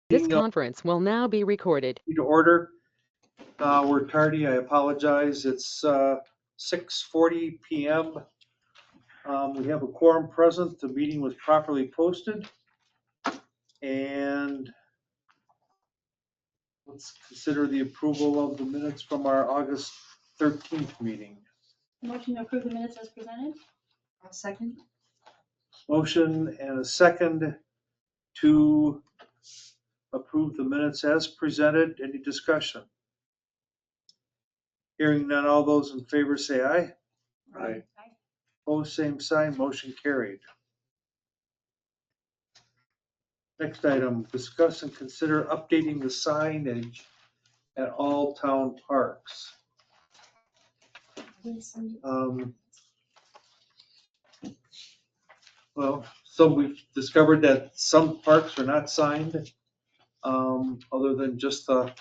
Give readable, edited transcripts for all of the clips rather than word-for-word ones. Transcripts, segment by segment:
This Meeting conference will now be recorded. to order. We're tardy, I apologize. It's 6:40 PM. We have a quorum present. The meeting was properly posted. And let's consider the approval of the minutes from our August 13th meeting. Motion to approve the minutes as presented? Second. Motion and a second to approve the minutes as presented. Any discussion? Hearing none, all those in favor say aye. Aye. Opposed, same sign, motion carried. Next item, discuss and consider updating the signage at all town parks. Well, so we've discovered that some parks are not signed, other than just the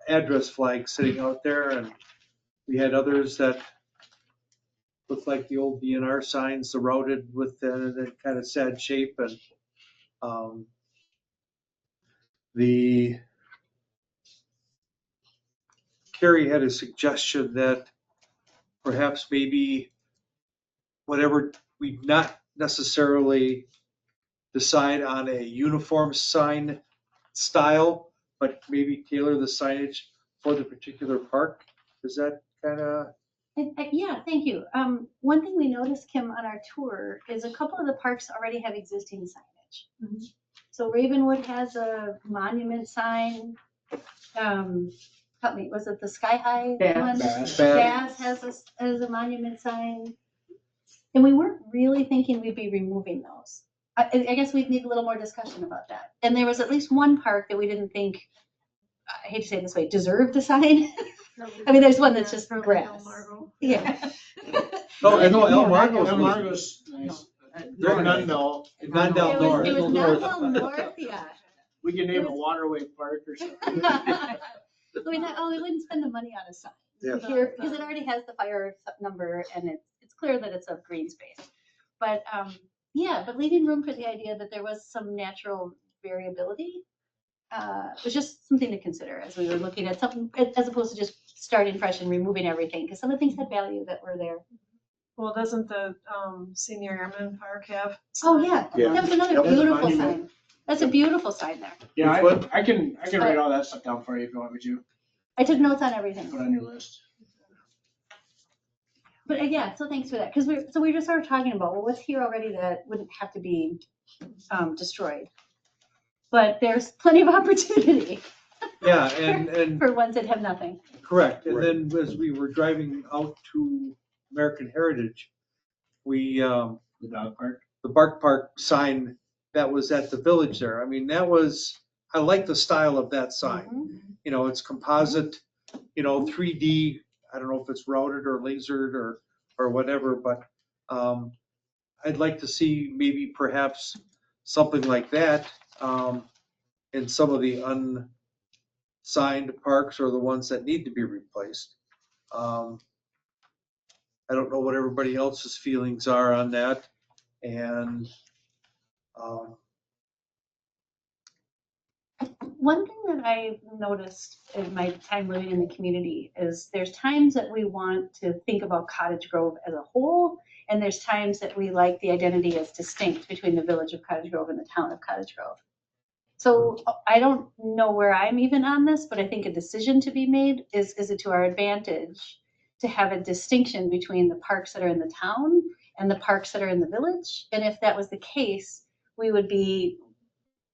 address flag sitting out there, and we had others that looked like the old DNR signs, the routed with the kind of sad shape, and the Carrie had a suggestion that perhaps maybe whatever we not necessarily decide on a uniform sign style, but maybe tailor the signage for the particular park. Is that kind of? Yeah, thank you. One thing we noticed, Kim, on our tour is a couple of the parks already have existing signage. Mhm. So Ravenwood has a monument sign. Help me, was it the Sky High one? Bass. Bass has a monument sign. And we weren't really thinking we'd be removing those. I guess we'd need a little more discussion about that. And there was at least one park that we didn't think, I hate to say it this way, deserved a sign. I mean, there's one that's just grass. Yeah. Oh, I know El El Margo's. Margo's nice. They're Nundell. Nundell It North. was Nundell North, yeah. We can name a waterway park or something. So we thought, oh, we wouldn't spend the money on a sign. Yeah. Here, because it already has the fire number and it's clear that it's a green space. But yeah, but leaving room for the idea that there was some natural variability was just something to consider as we were looking at something, as opposed to just starting fresh and removing everything, because some of the things had value that were there. Well, doesn't the Senior Airman Park have? Oh, yeah, Yeah. that was another Yep. beautiful Monument. sign. That's a beautiful sign there. Yeah, Which one? I can write all that stuff down for you if you want me to. I took notes on everything. Put on your list. But yeah, so thanks for that, because we just started talking about, well, what's here already that wouldn't have to be destroyed? But there's plenty of opportunity Yeah, and for ones that have nothing. correct. And then as we were driving out to American Heritage, we, The dog park. the Bark Park sign that was at the village there. I mean, I like the style of that sign. Mhm. You know, it's composite, 3D. I don't know if it's routed or lasered or whatever, but I'd like to see maybe perhaps something like that in some of the unsigned parks or the ones that need to be replaced. I don't know what everybody else's feelings are on that. And One thing that I've noticed in my time living in the community is there's times that we want to think about Cottage Grove as a whole, and there's times that we like the identity as distinct between the village of Cottage Grove and the town of Cottage Grove. So I don't know where I'm even on this, but I think a decision to be made is it to our advantage to have a distinction between the parks that are in the town and the parks that are in the village? And if that was the case, we would be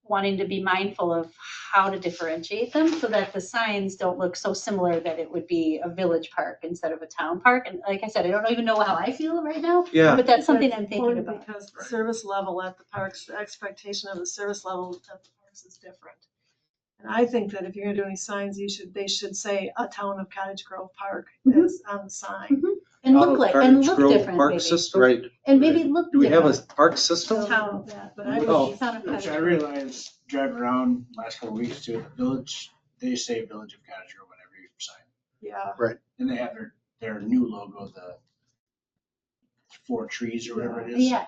wanting to be mindful of how to differentiate them so that the signs don't look so similar that it would be a village park instead of a town park. And like I said, I don't even know how I feel right now, yeah, but that's something I'm That's thinking important about. because the service level at the parks, the expectation of the service level at the parks is different. And I think that if you're gonna do any signs, they should say a town of Cottage Grove Park Mhm. is on the sign. And look like, and Cottage look Grove different Park maybe. system. Right. And maybe look Do we have a different. park system? Town of that, but I Oh. would, Town of Which Cottage I Grove. realized driving around last couple of weeks to the village, they say Village of Cottage Grove on every sign. yeah. And they have their new logo, the 4 trees or whatever it is. Yeah,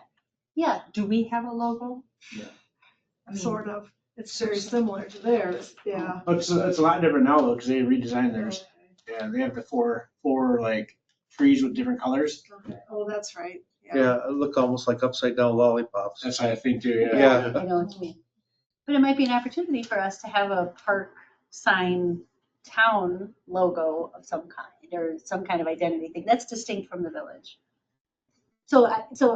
yeah. Do we have a logo? Yeah. I mean, Sort of. It's very similar to theirs, yeah. It's a lot different now though, because they redesigned theirs. Yeah, they have the four like trees with different colors. Okay, oh, that's right, yeah. Yeah, it look almost like upside down lollipops. That's how I think too, yeah. Yeah. I know what you mean. But it might be an opportunity for us to have a park sign town logo of some kind or some kind of identity thing that's distinct from the village. So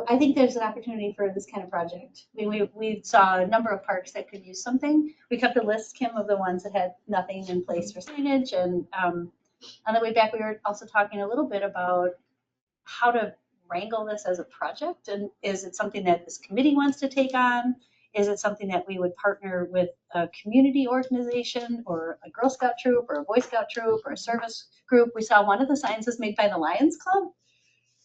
I think there's an opportunity for this kind of project. I mean, we saw a number of parks that could use something. We kept a list, Kim, of the ones that had nothing in place for signage. And on the way back, we were also talking a little bit about how to wrangle this as a project. And is it something that this committee wants to take on? Is it something that we would partner with a community organization or a Girl Scout troop or a Boy Scout troop or a service group? We saw one of the signs was made by the Lions Club.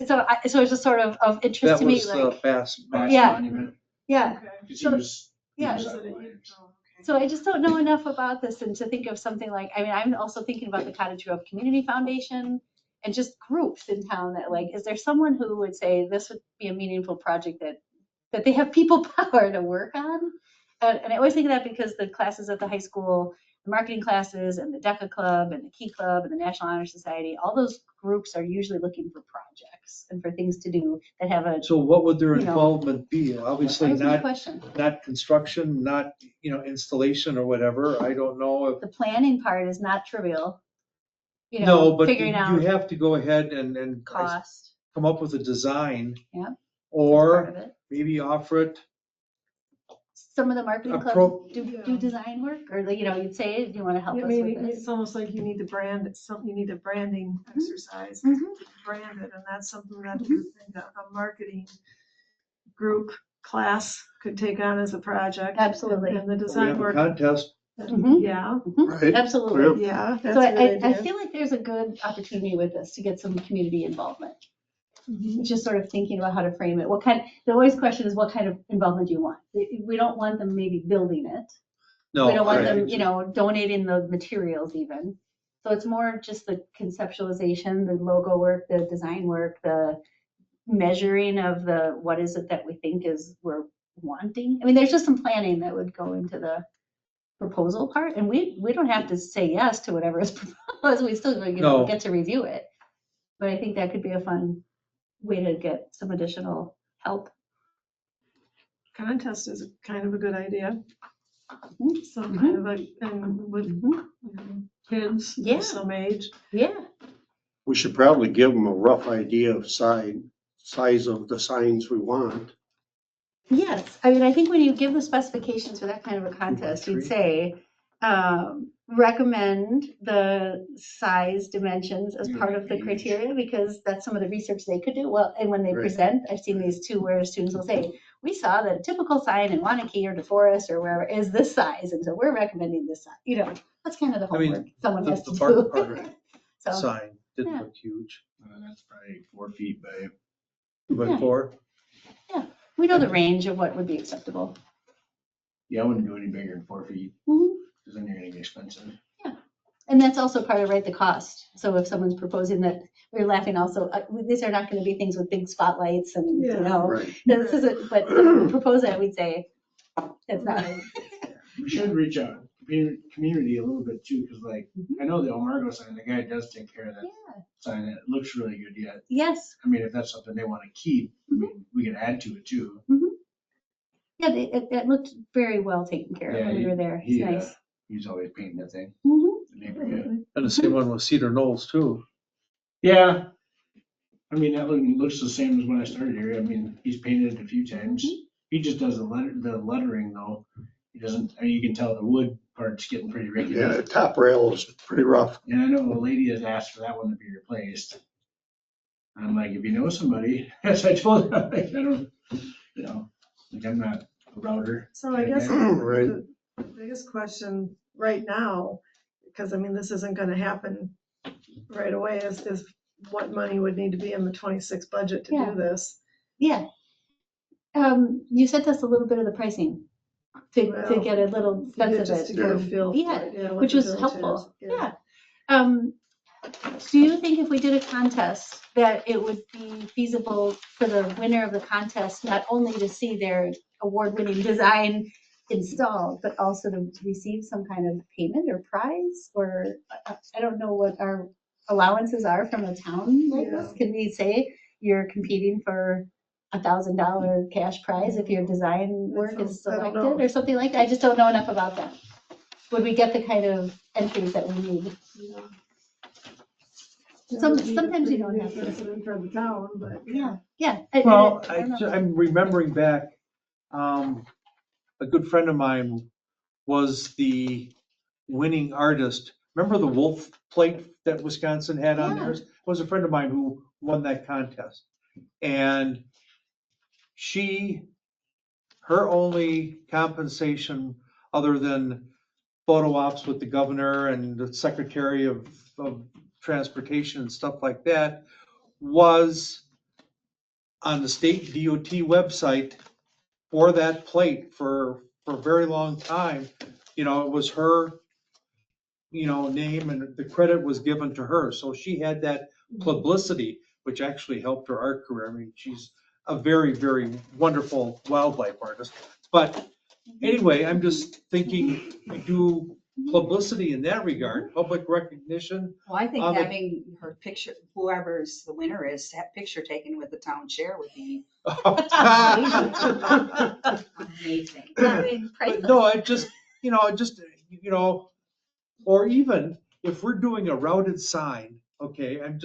So it's just sort of interest That to me, was like, Bass. Bass Yeah. Monument. yeah. Okay. 'Cause So- he was Yeah. Is out it of a- Lions. oh, okay. So I just don't know enough about this and to think of something like, I mean, I'm also thinking about the Cottage Grove Community Foundation and just groups in town that like, is there someone who would say this would be a meaningful project that they have people power to work on? And I always think of that because the classes at the high school, the marketing classes and the DECA Club and the Key Club and the National Honor Society, all those groups are usually looking for projects and for things to do that have a, So what would their You know. involvement be? that Obviously was my not, question. not construction, not, installation or whatever. I don't know if. The planning part is not trivial. You No, know, but you figuring out have to go ahead and cost. come up with a design. Yep, Part Or of it. maybe offer it. Some of the marketing A clubs pro- do Yeah. design work, or you'd say, do you want to help I us mean, with this? it's almost like you need to brand it, you need a branding exercise, Mhm. brand it, and that's something that you think a marketing group class could take on as a project. Absolutely. And the We design have a work, contest. Mhm. yeah, Mhm. Right. Absolutely. yeah, that's So a good I idea. feel like there's a good opportunity with this to get some community involvement. Mhm. Just sort of thinking about how to frame it. The always question is, what kind of involvement do you want? We don't want them maybe building it. No. We don't want right. them, donating the materials even. So it's more just the conceptualization, the logo work, the design work, the measuring of what is it that we think we're wanting. I mean, there's just some planning that would go into the proposal part, and we don't have to say yes to whatever is proposed. We still, No. get to review it. But I think that could be a fun way to get some additional help. Contest is kind of a good idea. Mhm. Some kind of and with Mhm. kids Yeah. of some age. Yeah. We should probably give them a rough idea of size of the signs we want. Yes, I mean, I think when you give the specifications for that kind of a contest, you'd 3. say, recommend the size dimensions as part of the Age. criteria, because that's some of the research they could do. Well, and when they Right. present, I've seen these too, where students will say, we saw that a typical sign in Wanakee or DeForest or wherever is this size, and so we're recommending this size. That's kind of the I mean, homework someone the- has the to park do. part So, Sign didn't Yeah. look huge. That's probably 4 feet by, 2x4. we know the range of what would be acceptable. yeah, I wouldn't do any bigger than 4 feet, Mhm. because then you're gonna get expensive. And that's also part of, the cost. So if someone's proposing that, we're laughing also, these are not gonna be things with big spotlights and, Yeah. Right. this isn't, but to propose that, we'd say, that's not. We should reach out, community a little bit too, because I know the Omargo sign, the guy does take care of that Yeah. sign, and it looks really good yet. Yes, I mean, if that's something they want to keep, I mean, we can add to it too. yeah, it looked very well taken care of Yeah, when we were there. It's he, nice. He's always painting that thing, Mhm. the neighborhood. And the same one with Cedar Knolls too. Yeah. I mean, that looks the same as when I started here. I mean, he's painted it a few times. He just does the lettering though. He doesn't, I mean, you can tell the wood part's getting pretty rickety. Yeah, the top rail is pretty rough. And I know a lady has asked for that one to be replaced. And I'm like, if you know somebody, as I told her, I don't, I'm not a router. So I guess Right. the biggest question right now, because I mean, this isn't gonna happen right away, is what money would need to be in the 26 budget to Yeah. do this? Yeah. You sent us a little bit of the pricing to Well, get a little To sense get- of just to it, get a feel for Yeah, it, yeah, what which the was village helpful. has, Yeah. Do you think if we did a contest, that it would be feasible for the winner of the contest, not only to see their award-winning design installed, but also to receive some kind of payment or prize? Or I don't know what our allowances are from a town like this. Can we say you're competing for $1,000 cash prize if your design work is I don't selected know. or something like that? I just don't know enough about that. Would we get the kind of entries that we need? Sometimes you don't have to. Precedent for the town, but. Yeah, yeah. Well, I don't know. I'm remembering back, a good friend of mine was the winning artist. Remember the wolf plate that Wisconsin had on Yeah. theirs? It was a friend of mine who won that contest. And her only compensation, other than photo ops with the governor and the secretary of transportation and stuff like that, was on the state DOT website for that plate for a very long time. You know, it was her, name, and the credit was given to her. So she had that publicity, which actually helped her art career. I mean, she's a very, very wonderful wildlife artist. But anyway, I'm just thinking we do publicity in that regard, public recognition. Well, I think Um, having her picture, whoever's the winner is, to have picture taken with the town chair would be amazing. I mean, But priceless. no, or even if we're doing a routed sign, okay, I'm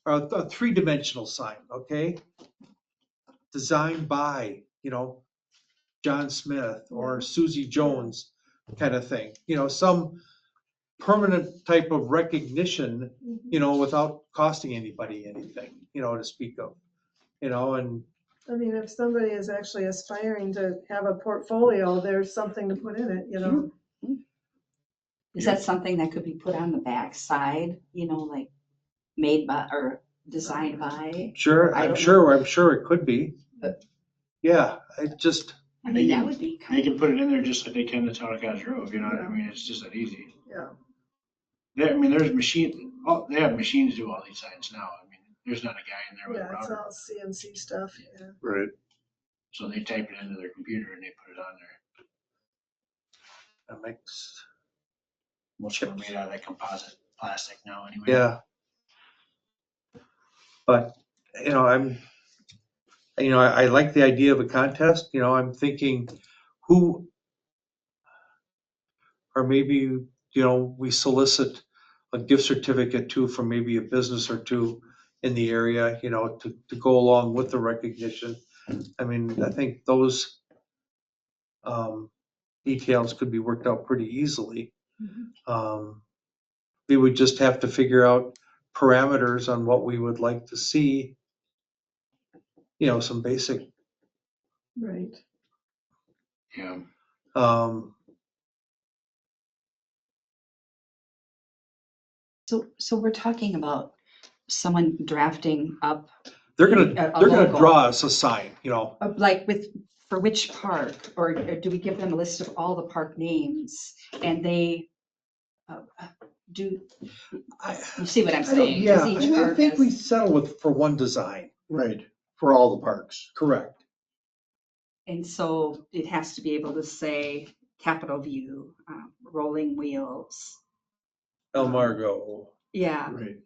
a three-dimensional sign, okay? Designed by, John Smith or Susie Jones kind of thing, some permanent type of recognition, without costing anybody anything, to speak of, and I mean, if somebody is actually aspiring to have a portfolio, there's something to put in it, you know? Is that something that could be put on the back side, like made by or designed by? sure, I I'm don't sure it could be. But- Yeah, I mean, that would be They kind can of, put it in there just like they can the Town of Cosgrove, you know what I mean? It's just that easy. Yeah. There's they have machines do all these signs now. I mean, there's not a guy in there with a Yeah, it's router. all CNC stuff, yeah. Right. So they type it into their computer and they put it on there. that makes, Most of them are made out of that composite plastic now anyway. yeah. But, I like the idea of a contest, I'm thinking who, or maybe, we solicit a gift certificate too from maybe a business or two in the area, to go along with the recognition. I mean, I think those details could be worked out pretty easily. We would just have to figure out parameters on what we would like to see, some basic, Right. Yeah. so we're talking about someone drafting up, they're gonna, A they're gonna logo. draw us a sign, like for which park? Or do we give them a list of all the park names and they do, you see what I'm saying? Yeah, Does each I park think we has- settle for one design. Right, for all the parks. Correct. And so it has to be able to say Capitol View, Rolling Wheels. El Margo. Yeah, Right.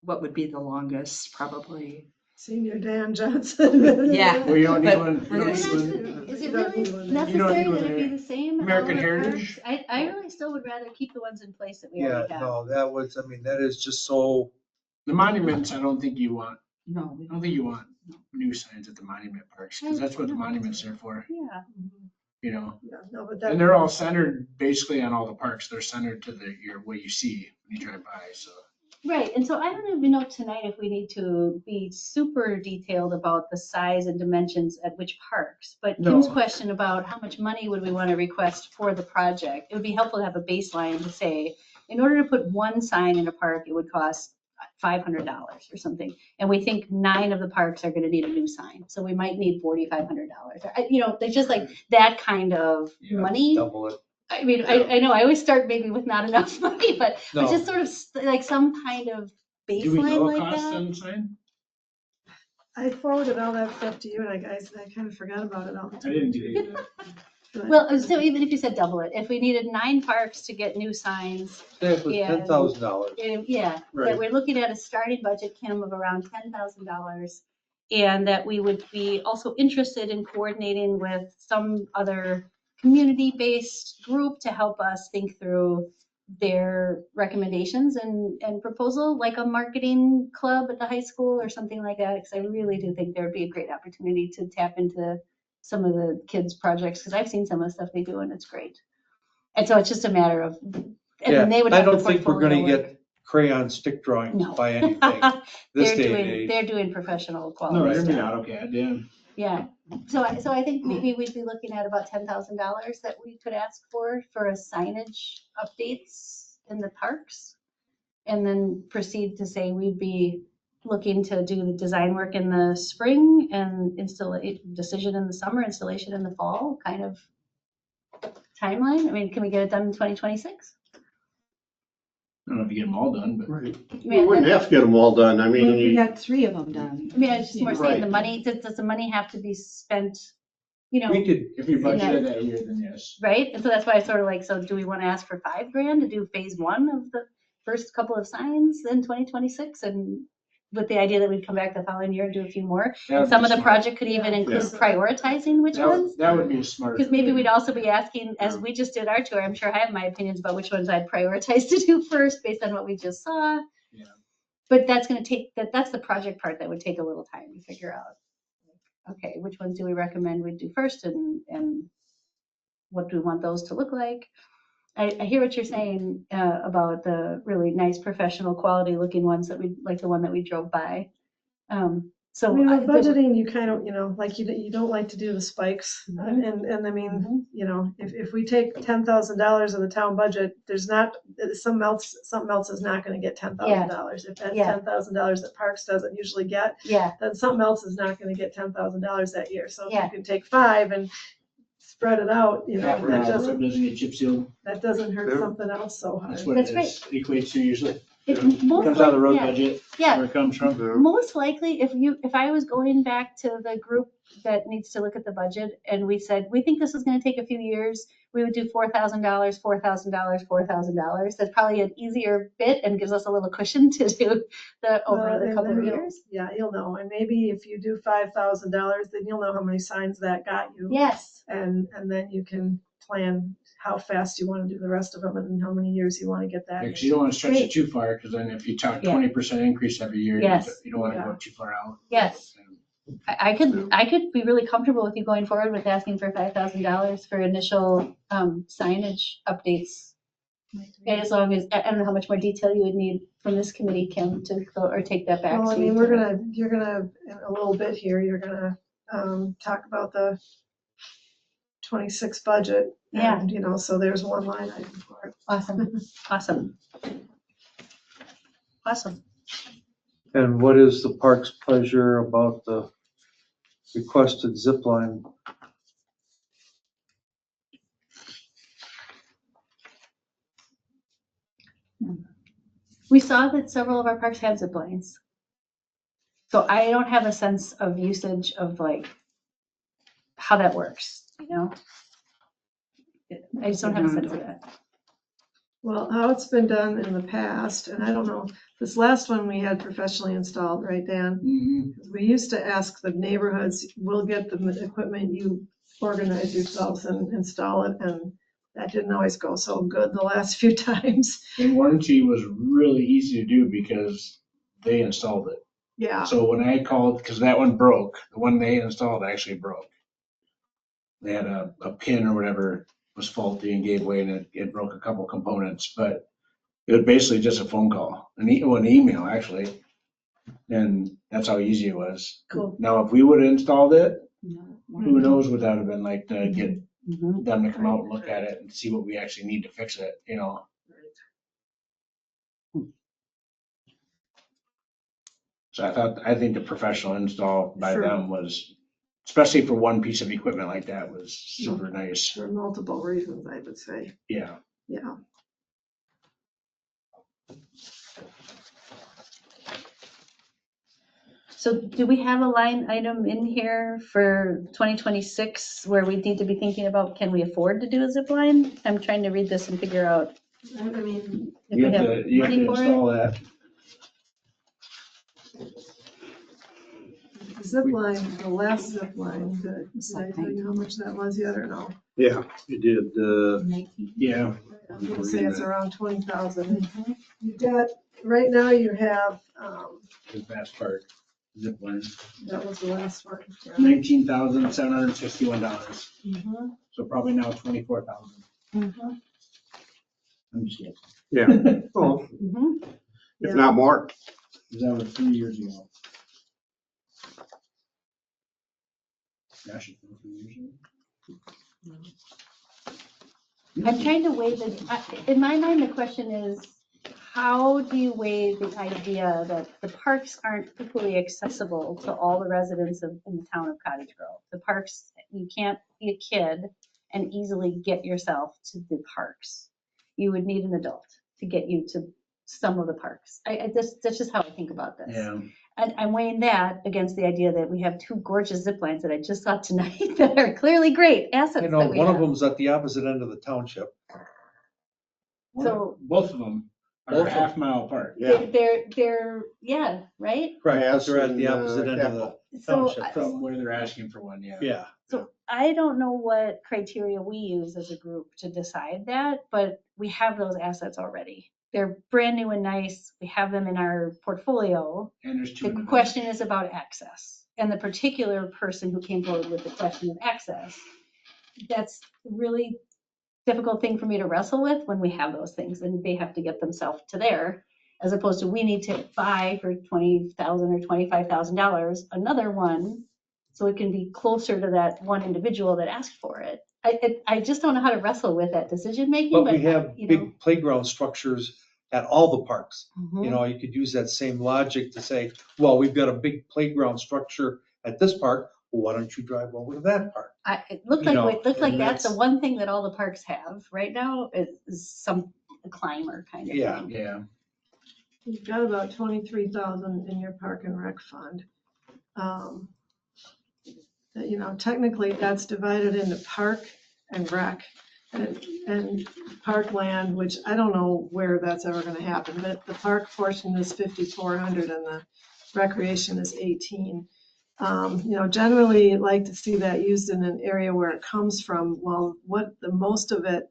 what would be the longest, probably? Senior Dan Johnson. Yeah. Well, you don't need But one. we're gonna- Is it You don't really need one. You don't necessary need one that it be there. the same? in all American the Heritage? parks? I really still would rather keep the ones in place that we Yeah, already have. no, that is just so, The monuments, I don't think you want, No, we I don't think you want new signs at the monument parks, because that's what the monuments are for, Yeah. you know? Yeah, no, but that. And they're all centered basically on all the parks. They're centered to what you see when you drive by, so. Right, and so I don't even know tonight if we need to be super detailed about the size and dimensions at which parks. But Kim's No. question about how much money would we want to request for the project, it would be helpful to have a baseline to say, in order to put one sign in a park, it would cost $500 or something. And we think 9 of the parks are going to need a new sign, so we might need $4,500. There's just like that kind of Yeah, money. double it. I mean, I know, I always start maybe with not enough money, but No. just sort of like some kind of Do we baseline know a like cost that. on the sign? I forwarded all that stuff to you and I kind of forgot about it all. I didn't do it. Well, so even if you said double it, if we needed 9 parks to get new signs, Say it was Yeah. $10,000. yeah, that Right. we're looking at a starting budget, Kim, of around $10,000. And that we would be also interested in coordinating with some other community-based group to help us think through their recommendations and proposal, like a marketing club at the high school or something like that. Because I really do think there would be a great opportunity to tap into some of the kids' projects, because I've seen some of the stuff they do and it's great. And so it's just a matter of, and Yeah, then they would I have the don't think we're gonna portfolio work. get crayon stick drawings No. by anything this They're day and doing, age. they're doing professional No, quality there'd be stuff. AutoCAD, yeah. Yeah, so I think maybe we'd be looking at about $10,000 that we could ask for a signage updates in the parks. And then proceed to say we'd be looking to do the design work in the spring and decision in the summer, installation in the fall, kind of timeline. I mean, can we get it done in 2026? I don't know if you get them all done, but Right. I We mean, wouldn't have to get them all done. I mean, We you- had 3 of them done. I mean, I was just more saying the Right. money, does the money have to be spent, you know? We could, if you that- budgeted that year, then yes. Right? And so that's why I sort of like, so do we want to ask for $5,000 to do phase 1 of the first couple of signs in 2026? And with the idea that we'd come back the following year and do a few more. That would Some be of the smart. project could even Yeah. include Yeah. prioritizing which ones. That would be a smart. Because maybe we'd also be asking, as we just did our tour, I'm sure I have my opinions about which ones I'd prioritize to do first based on what we just saw. Yeah. But that's gonna take, that's the project part that would take a little time to figure out. Okay, which ones do we recommend we do first and what do we want those to look like? I hear what you're saying about the really nice professional quality looking ones that we, like the one that we drove by. So. I mean, I- with budgeting, you kind of, like you don't like to do the spikes. And I mean, Mhm. if we take $10,000 of the town budget, there's not, something else is not gonna get $10,000. If that's Yeah. $10,000 that Parks doesn't usually get, Yeah, then something else is not gonna get $10,000 that year. So if Yeah. you can take 5 and spread it out, Half that an hour, doesn't, it doesn't get chip sealed. hurt Yeah. something else so hard. That's what it That's is. Equates to usually. it Comes most out of the road likely, budget, yeah. where it comes from. Most likely, if I was going back to the group that needs to look at the budget and we said, we think this is gonna take a few years, we would do $4,000, $4,000, $4,000. That's probably an easier bit and gives us a little cushion to do over Well, the and couple then of you'll- years. Yeah, you'll know. And maybe if you do $5,000, then you'll know how many signs that got you. Yes, And then you can plan how fast you want to do the rest of them and how many years you want to get that. Because you don't want to stretch Great. it too far, because then if you talk Yeah. 20% increase every year, Yes. you don't want to Yeah. go too far out. yes. I could be really comfortable with you going forward with asking for $5,000 for initial signage updates. And as long as, I don't know how much more detail you would need from this committee, Kim, to go or take that back. Well, I so mean, you you're gonna, in a little bit here, you're gonna talk about the 26 budget. Yeah. And, so there's one line item for it. Awesome, awesome. Awesome. and what is the park's pleasure about the requested zip line? We saw that several of our parks have zip lines. So I don't have a sense of usage of like how that works, I just don't have a sense of that. Well, how it's been done in the past, and I don't know, this last one we had professionally installed, right, Dan? Mhm. We used to ask the neighborhoods, we'll get the equipment, you organize yourselves and install it, and that didn't always go so good the last few times. And warranty was really easy to do because they installed it. Yeah, So when I called, because that one broke, the one they installed actually broke. They had a pin or whatever was faulty and gave way, and it broke a couple components, but it was basically just a phone call, an email actually. And that's how easy it was. Cool. Now, if we would have installed it, No, who knows what that would have been like to get Mhm. them to come out and look at it and see what we actually need to fix it, So I think the professional install by Sure. them was, especially for one piece of equipment like that, was super nice. for multiple reasons, I would say, Yeah. yeah. So do we have a line item in here for 2026 where we need to be thinking about, can we afford to do a zip line? I'm trying to read this and figure out I mean, if You we have have to, you have to money for it. install that. zip line, the last zip line, did I tell you how much that was yet or no? Yeah, you did, Yeah. I'm gonna say it's around 20,000. You got, right now you have, The Bass Park zip line, that was the last one. yeah. $19,761. Mhm, So probably now 24,000. mhm. I'm just kidding. yeah, oh, Mhm. if Yeah. not more. That was 3 years ago. Gosh, it's been 3 years ago. I'm trying to weigh in my mind, the question is, how do you weigh the idea that the parks aren't equally accessible to all the residents in the town of Cottage Grove? The parks, you can't be a kid and easily get yourself to the parks. You would need an adult to get you to some of the parks. That's just how I think about this. Yeah. And I'm weighing that against the idea that we have two gorgeous zip lines that I just saw tonight that are clearly great assets You know, that we one of have. them's at the opposite end of the township. So- Both of them are Both a of half mile apart. Yeah. They're, yeah, right? Right, Grass they're at the and, opposite end of the Apple. So, township. From where they're asking for one, yeah. Yeah. so I don't know what criteria we use as a group to decide that, but we have those assets already. They're brand new and nice. We have them in our portfolio. And there's two. in The the question is about access, and the particular person who came forward with the question of access. That's a really difficult thing for me to wrestle with when we have those things, and they have to get themselves to there, as opposed to we need to buy for $20,000 or $25,000 another one, so it can be closer to that one individual that asked for it. I just don't know how to wrestle with that decision making. But we have you know, big playground structures at all the parks. mhm. You know, you could use that same logic to say, well, we've got a big playground structure at this park. Well, why don't you drive over to that park? It looked you like, know, it looked like and that's the that's- one thing that all the parks have right now is some climber kind of Yeah. thing. Yeah. You've got about 23,000 in your park and rec fund. You know, technically that's divided into park and rec and parkland, which I don't know where that's ever gonna happen, but the park portion is 5,400 and the recreation is 18. You know, generally like to see that used in an area where it comes from. Well, what the most of it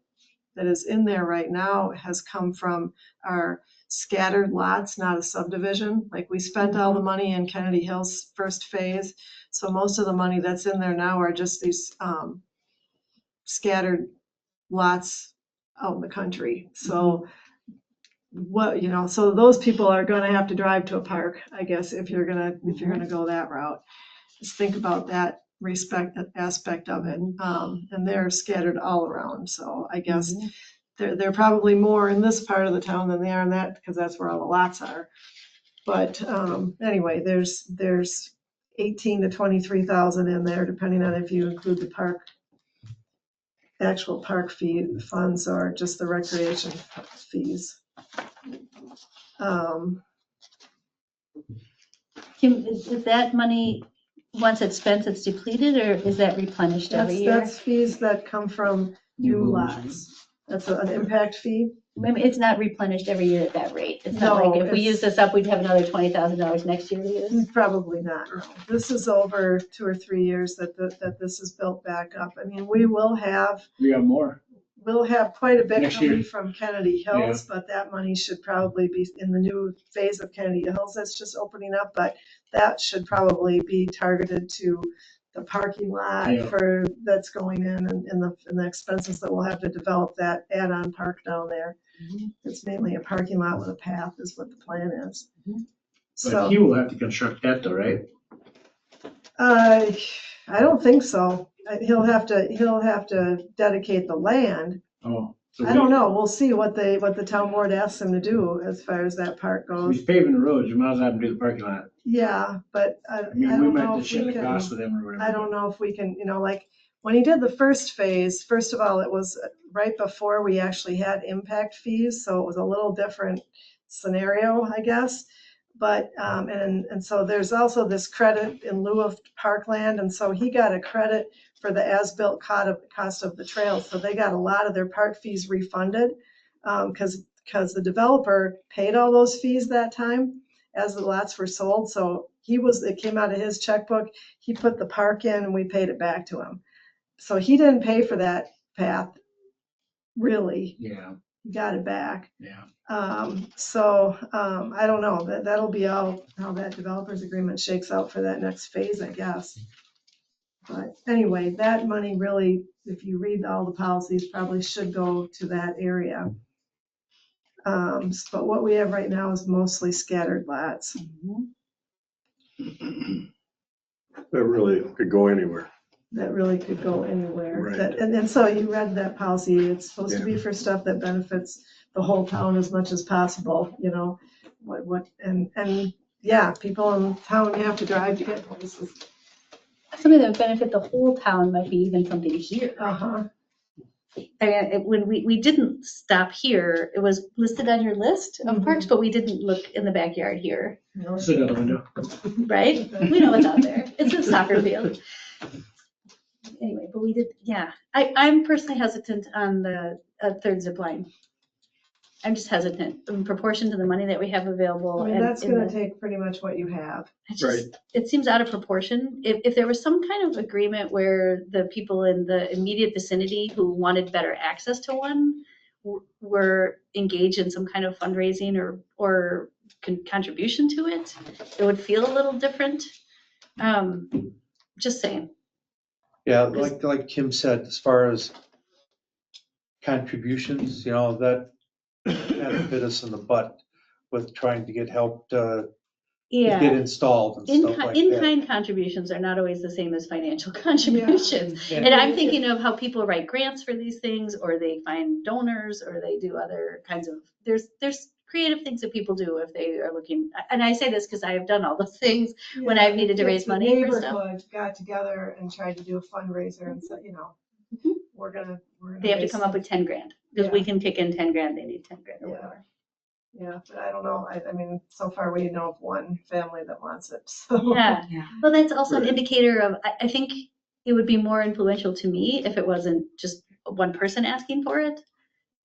that is in there right now has come from our scattered lots, not a subdivision. Like we spent all the money in Kennedy Hills first phase. So most of the money that's in there now are just these scattered lots out in the country. So what, you know, so those people are gonna have to drive to a park, I guess, if you're gonna go that route. Just think about that aspect of it. And they're scattered all around. So I guess they're probably more in this part of the town than they are in that, because that's where all the lots are. But anyway, there's 18 to 23,000 in there, depending on if you include the park, actual park fee funds or just the recreation fees. Kim, is that money, once it's spent, it's depleted, or is that replenished every year? That's fees that come from new lots. That's an impact fee. I mean, it's not replenished every year at that rate. It's not No, like if we it's- use this up, we'd have another $20,000 next year to use. Probably not, no. This is over 2 or 3 years that this is built back up. I mean, we will have, We got more. we'll have quite a bit Next year. coming from Kennedy Hills, but that money should probably be in the new phase of Kennedy Hills that's just opening up, but that should probably be targeted to the parking lot Yeah. for, that's going in and the expenses that we'll have to develop that add-on park down there. It's mainly a parking lot with a path is what the plan is. But So. he will have to construct that though, right? I don't think so. He'll have to dedicate the land. Oh. So I don't know. We'll see what the town board asks him to do as far as that part If goes. he's paving the roads, you might as well have him do the parking lot. Yeah, but I I mean, we don't might know have to if share we the cost can, with him or whatever. I don't know if we can, you know, like, when he did the first phase, first of all, it was right before we actually had impact fees, so it was a little different scenario, I guess. But, and so there's also this credit in lieu of parkland, and so he got a credit for the as-built cost of the trail, so they got a lot of their park fees refunded. Because the developer paid all those fees that time as the lots were sold, so it came out of his checkbook, he put the park in and we paid it back to him. So he didn't pay for that path, really, Yeah, he got it back. yeah. I don't know, that'll be all, how that developers agreement shakes out for that next phase, I guess. But anyway, that money really, if you read all the policies, probably should go to that area. But what we have right now is mostly scattered lots. That really could go anywhere. That really could go anywhere. Right. And so you read that policy, it's supposed to be for stuff that benefits the whole town as much as possible, you know? And yeah, people in town have to drive to get places. Something that would benefit the whole town might be even something here. Uh-huh. I mean, when we didn't stop here, it was listed on your list of parks, but we didn't look in the backyard here, Sit out the window. right? We know what's out there. It's a soccer field. Anyway, but we did, yeah. I'm personally hesitant on the third zip line. I'm just hesitant in proportion to the money that we have available. I mean, and that's in gonna the- take pretty much what you have. It just, it seems out of proportion. If there was some kind of agreement where the people in the immediate vicinity who wanted better access to one were engaged in some kind of fundraising or contribution to it, it would feel a little different. Just saying. Yeah, like Kim said, as far as contributions, that kind of bit us in the butt with trying to get help to Yeah. get installed and stuff like that. In-kind contributions are not always the same as financial contributions. Yeah. And I'm thinking of how people write grants for these things, or they find donors, or they do other kinds of, there's creative things that people do if they are looking, and I say this because I have done all those things when I've needed to raise If the money for stuff. neighborhood got together and tried to do a fundraiser and said, Mhm. we're gonna. They have to raise come up with 10 grand, because we can kick in 10 grand, they need 10 grand or Yeah. whatever. Yeah, but I don't know. I mean, so far we know of one family that wants it, so. Yeah, Yeah. well, that's also an Right. indicator of, I think it would be more influential to me if it wasn't just one person asking for it.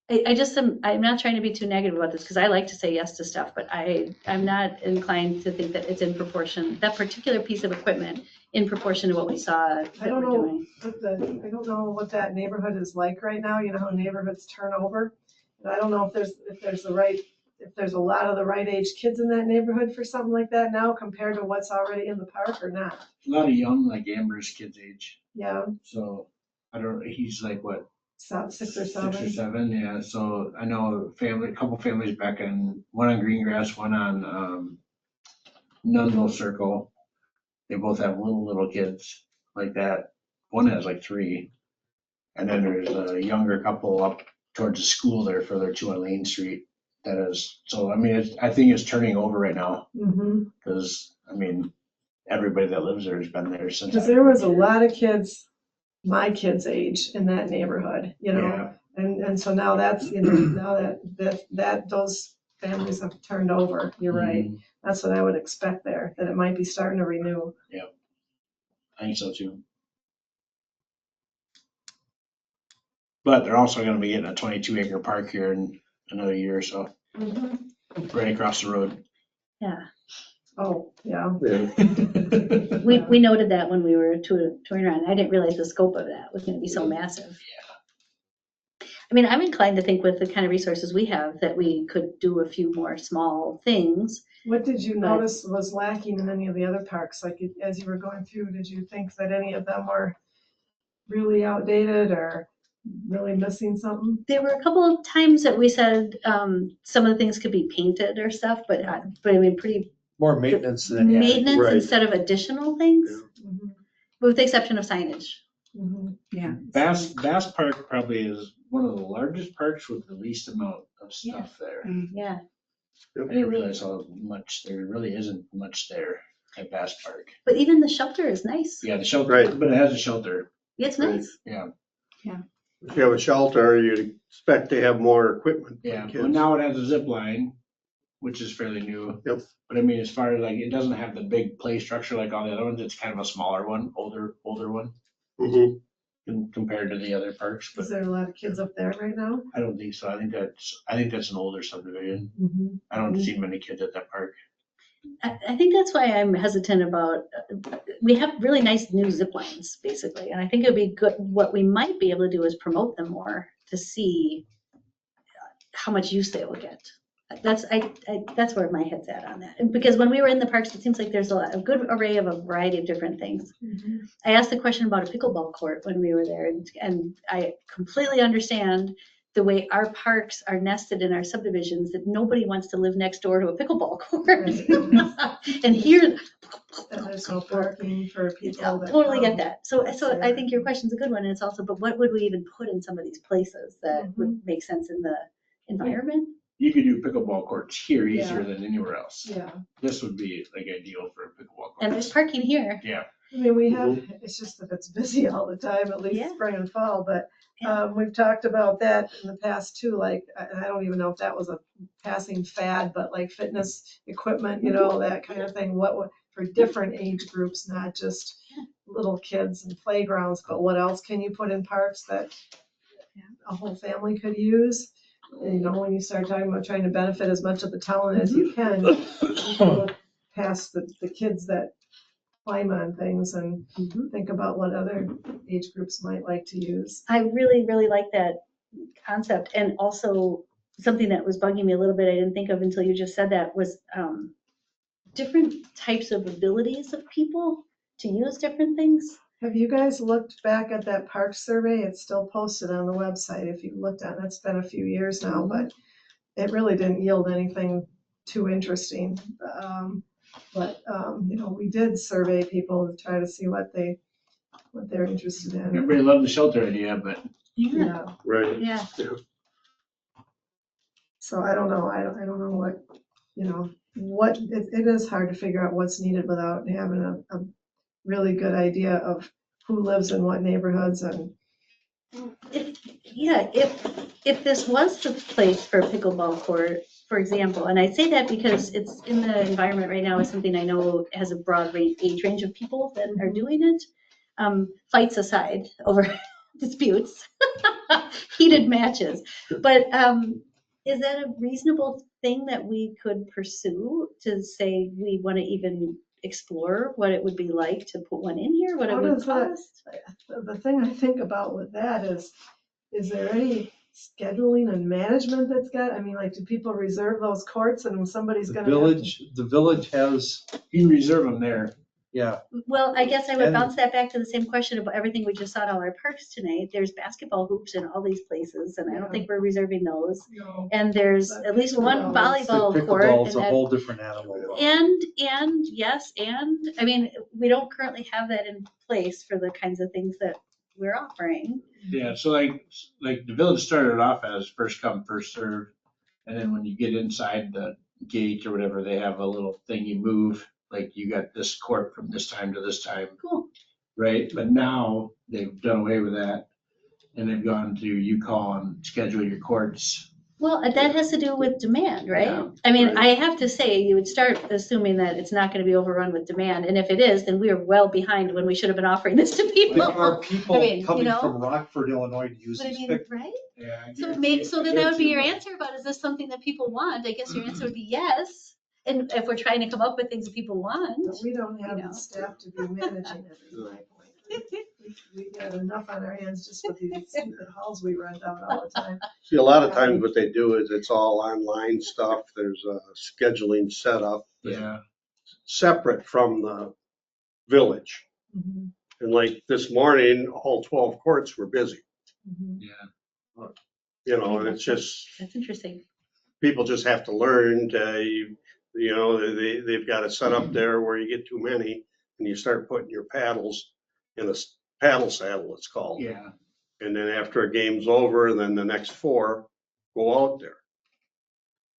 I'm not trying to be too negative about this, because I like to say yes to stuff, but I'm not inclined to think that it's in proportion, that particular piece of equipment in proportion to what we saw I that don't we're know, doing. I don't know what that neighborhood is like right now, how neighborhoods turn over. And I don't know if there's a lot of the right age kids in that neighborhood for something like that now compared to what's already in the park or not. A lot of young, like Amber's kid's age. Yeah, So I don't, he's like what, 6 or 6 7. or 7, yeah. So I know a couple families back in, one on Greengrass, one on Nunville Circle. They both have little kids like that. One has like 3. And then there's a younger couple up towards the school there, further 2 on Lane Street. That is, so I mean, I think it's turning over right now, Mm-hmm. because I mean, everybody that lives there has been there since. Because there was a lot of kids, my kids' age in that neighborhood, Yeah, and so now that's, now that those families have turned over, you're right. That's what I would expect there, that it might be starting to renew. I think so too. But they're also gonna be getting a 22-acre park here in another year or so, right across the road. Yeah, Oh, yeah. Yeah. we noted that when we were touring around. I didn't realize the scope of that was gonna be so massive. I mean, I'm inclined to think with the kind of resources we have, that we could do a few more small things. What did you notice was lacking in any of the other parks? Like, as you were going through, did you think that any of them were really outdated or really missing something? There were a couple of times that we said some of the things could be painted or stuff, but I mean, pretty More maintenance than added. maintenance Right. instead of additional things, Mhm, with the exception of signage. mhm. Yeah. Bass Park probably is one of the largest parks with the least amount of stuff there. Yeah, I didn't realize how much, there really isn't much there at Bass Park. but even the shelter is nice. Yeah, the shelter, Right. but it has a shelter, It's Right. nice. yeah. If you have a shelter, you'd expect to have more equipment. for Yeah, kids. well, now it has a zip line, which is fairly new. Yep. But I mean, as far as like, it doesn't have the big play structure like all the other ones. It's kind of a smaller one, older one Mhm. compared to the other parks. But Is there a lot of kids up there right now? I don't think so. I think that's an older subdivision. I don't see many kids at that park. I think that's why I'm hesitant about, we have really nice new zip lines, basically, and I think it'd be good, what we might be able to do is promote them more to see how much use they will get. That's where my head's at on that. And because when we were in the parks, it seems like there's a good array of a variety of different things. I asked the question about a pickleball court when we were there, and I completely understand the way our parks are nested in our subdivisions, that nobody wants to live next door to a pickleball court. And here, And there's no parking for yeah, people that. totally get come. that. So That's I fair. think your question's a good one, and it's also, but what would we even put in some of these places that would make sense in the environment? You could do pickleball courts here easier Yeah. than anywhere else. Yeah, This would be like ideal for a pickleball court. And there's parking here. Yeah. I mean, we have, it's just that it's busy all the time, at Yeah. least spring and fall, but Yeah. we've talked about that in the past too, like, I don't even know if that was a passing fad, but like fitness equipment, you know, that kind of thing, for different age groups, not just little kids and playgrounds, but what else can you put in parks that a whole family could use? And, you know, when you start talking about trying to benefit as much of the town as you can, you can look past the kids that climb on things and think about what other age groups might like to use. I really, really like that concept. And also something that was bugging me a little bit, I didn't think of until you just said that, was different types of abilities of people to use different things. Have you guys looked back at that park survey? It's still posted on the website if you looked at it. It's been a few years now, but it really didn't yield anything too interesting. You know, we did survey people to try to see what they're interested in. Everybody loved the shelter idea, but Yeah, Right. Yeah. so I don't know. I don't know what, you know, it is hard to figure out what's needed without having a really good idea of who lives in what neighborhoods and. If this was the place for a pickleball court, for example, and I say that because it's in the environment right now, is something I know has a broad age range of people that are doing it. Fights aside over disputes, heated matches. But is that a reasonable thing that we could pursue, to say we want to even explore what it would be like to put one in here, what it How would does that- cost? The thing I think about with that is there any scheduling and management that's got, I mean, like, do people reserve those courts and when somebody's The gonna? have to- the village has, you reserve them there. yeah, Well, I guess I would And- bounce that back to the same question about everything we just saw at all our parks tonight. There's basketball hoops in all these places, and I Yeah. don't think we're reserving those. No. And there's But at least one pickleball is- the volleyball court. pickleball's And a that- whole different animal. and yes, and, I mean, we don't currently have that in place for the kinds of things that we're offering. Yeah, so like the village started off as first come, first served. And then when you get inside the gate or whatever, they have a little thing you move, like you got this court from this time to this time. Cool. Right? But now they've done away with that. And they've gone to, you call and schedule your courts. Well, that has to do with demand, right? Yeah, I mean, right. I have to say, you would start assuming that it's not gonna be overrun with demand, and if it is, then we are well behind when we should have been offering this to people. There are people I mean, you coming know? from Rockford, Illinois to use But I these mean, pick. right? Yeah. So maybe, so then that would be your answer about, is this something that people want? I guess your answer would be yes. And if we're trying to come up with things that people want. But we don't have You know. the staff to be managing it, is my point. We got enough on our hands just with these stupid halls we rent out all the time. See, a lot of times what they do is it's all online stuff. There's a scheduling set up Yeah. separate from the village. Mhm, And like this morning, all 12 courts were busy, mhm. Yeah. you know, and it's just, That's interesting. people just have to learn to, you know, they've got it set up there where you get too many and you start putting your paddles in a paddle saddle, it's called. Yeah. And then after a game's over, then the next 4 go out there.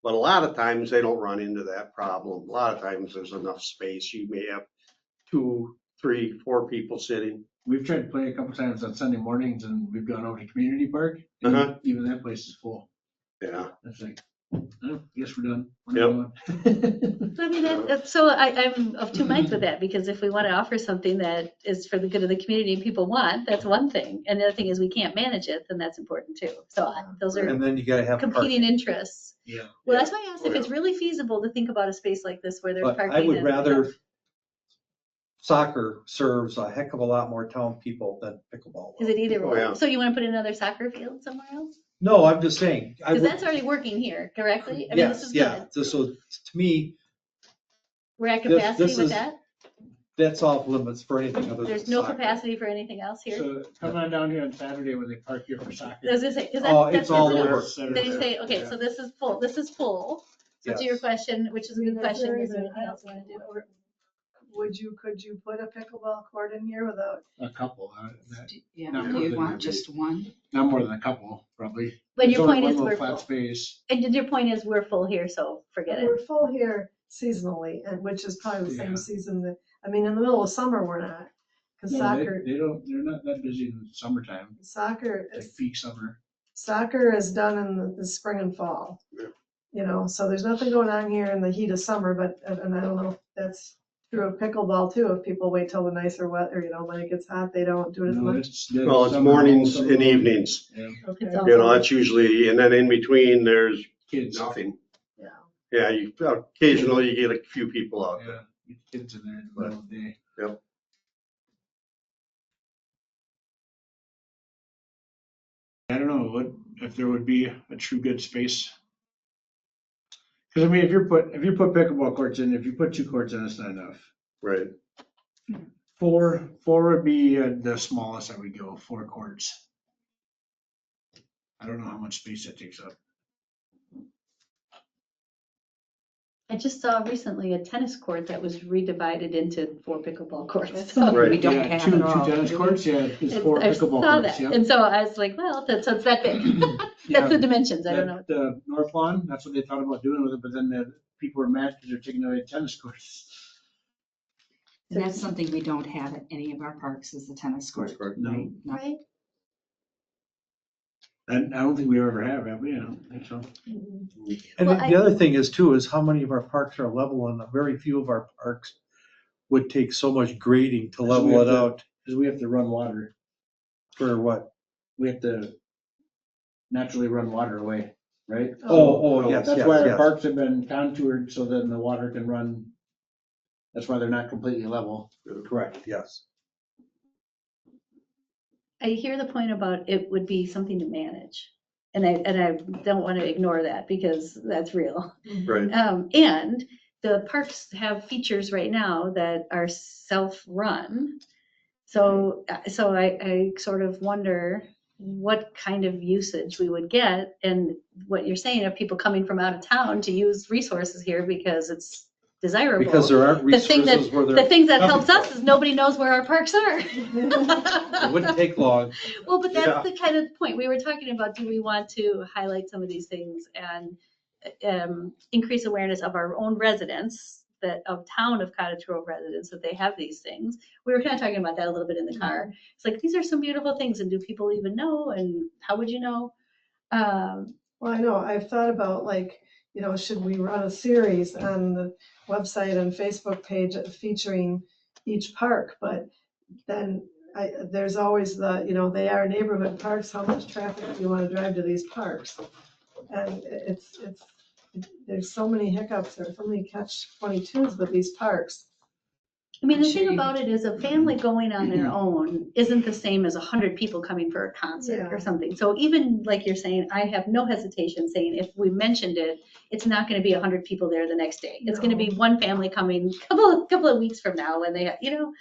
But a lot of times they don't run into that problem. A lot of times there's enough space. You may have 2, 3, 4 people sitting. We've tried to play a couple times on Sunday mornings and we've gone over to Community Park. and Uh-huh. Even that place is full. Yeah. It's like, Oh, guess we're done. I mean, so I'm of two minds with that, because if we want to offer something that is for the good of the community and people want, that's one thing. And the other thing is we can't manage it, then that's important too. So those are And then you gotta have competing parking. interests. Yeah. Well, that's why I asked if it's really feasible to think about a space like this where there's But parking. I would and- rather, soccer serves a heck of a lot more town people than pickleball. Is it either Oh, or? yeah. So you want to put another soccer field somewhere else? No, I'm just saying. I Because would- that's already working here, correctly? I mean, this Yes, is yeah. good. So to me, We're at This- capacity this with is that? that's off limits for anything other than There's no soccer. capacity for anything else here? So come on down here on Saturday when they park here for soccer. I was gonna say, 'cause Oh, that's it's all isn't it? over. Then you say, okay, so this is full, this is full. So to your Yes. question, which is a good Is question, there is there even- anything else you want to do? Could you put a pickleball court in here without, A couple, Yeah, Not do more you than want that. just one? not more than a couple, probably. But your There's only point one is little we're flat full. space. And your point is we're full here, so forget it. we're full here seasonally, and which is probably the Yeah. same season that, I mean, in the middle of summer, we're not. Cause No, soccer, they're not that busy in the summertime, soccer like is, peak summer. soccer is done in the spring and fall. Yeah. You know, so there's nothing going on here in the heat of summer, but, and I don't know if that's true of pickleball too, if people wait till the nicer weather, you know, when it gets hot, they don't do it as No, much. it's dead Well, it's summer, mornings summer and long. evenings. Yeah, Okay. It's all- You know, that's usually, and then in between, there's kids. nothing. Yeah. Yeah, you, occasionally you get a few people out there. Yeah, get kids in there in the middle of the day. Yep. I don't know what, if there would be a true good space. Cause I mean, if you put pickleball courts in, if you put 2 courts in, it's not enough. Right. 4 would be the smallest I would go, 4 courts. I don't know how much space that takes up. I just saw recently a tennis court that was redivided into 4 pickleball courts. That's So something we Right. don't Yeah, have two at all. tennis do we? courts, yeah, it's it's- 4 I pickleball saw courts, that. yeah. And so I was like, well, so it's that big. Yeah. That's the dimensions. I don't know. The North Lawn, that's what they thought about doing with it, but then the people were mad because they're taking away tennis courts. And that's something we don't have at any of our parks is the tennis court. No. Right? No. Right? And I don't think we ever have we? I don't think so. And Well, then the other thing is too, is how many of our parks are level, and very few of our parks would take so much grading to we level have it to- out Because we have to run water. for what? We have to naturally run water away, right? Oh, yes, That's yes, why our yes. parks have been contoured so then the water can run. That's why they're not completely level. Correct, yes. I hear the point about it would be something to manage. And I don't want to ignore that because that's real. Right. And the parks have features right now that are self-run. So I sort of wonder what kind of usage we would get, and what you're saying of people coming from out of town to use resources here because it's desirable. Because there aren't The thing resources where The they're, thing that coming helps us from. is nobody knows where our parks are. it wouldn't take long. Well, but Yeah. that's the kind of point we were talking about. Do we want to highlight some of these things and increase awareness of our own residents, that of town of Cottage Grove residents, that they have these things? We were kind of talking about that a little bit in the car. It's like, these are some beautiful things, and do people even know? And how would you know? Well, I know, I've thought about like, you know, should we run a series on the website and Facebook page featuring each park? But then there's always the, you know, they are neighborhood parks, how much traffic do you want to drive to these parks? And there's so many hiccups, there's so many catch-22s with these parks. I mean, the I'm sure thing you- about it is a family going on their own isn't the same as 100 people coming for a concert Yeah. or something. So even like you're saying, I have no hesitation saying if we mentioned it, it's not going to be 100 people there the next day. It's going to be one family coming couple of weeks from now when they, you know.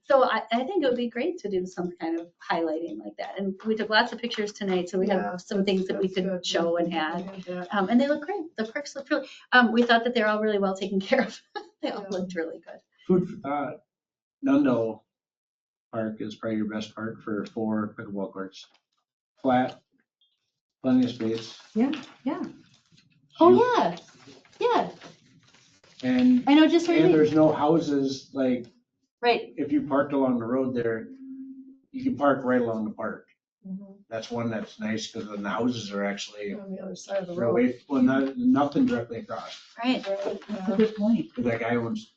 So I think it would be great to do some kind of highlighting like that. And we took lots of pictures tonight, so we Yeah, have some things that we that's could good. show and add. Yeah. And they look great. The parks look really, we thought that they're all really well taken care of. They all Yeah. looked really good. Food for thought. Nundle Park is probably your best park for 4 pickleball courts. Flat, plenty of space. Yeah. Oh, yeah. Yeah. And, I know just what you and mean. there's no houses, like, Right. if you parked along the road there, you can park right along the park. That's one that's nice because the houses are actually On the other side of the they're road. away, well, nothing directly across. Right. That's a good point. But that guy owns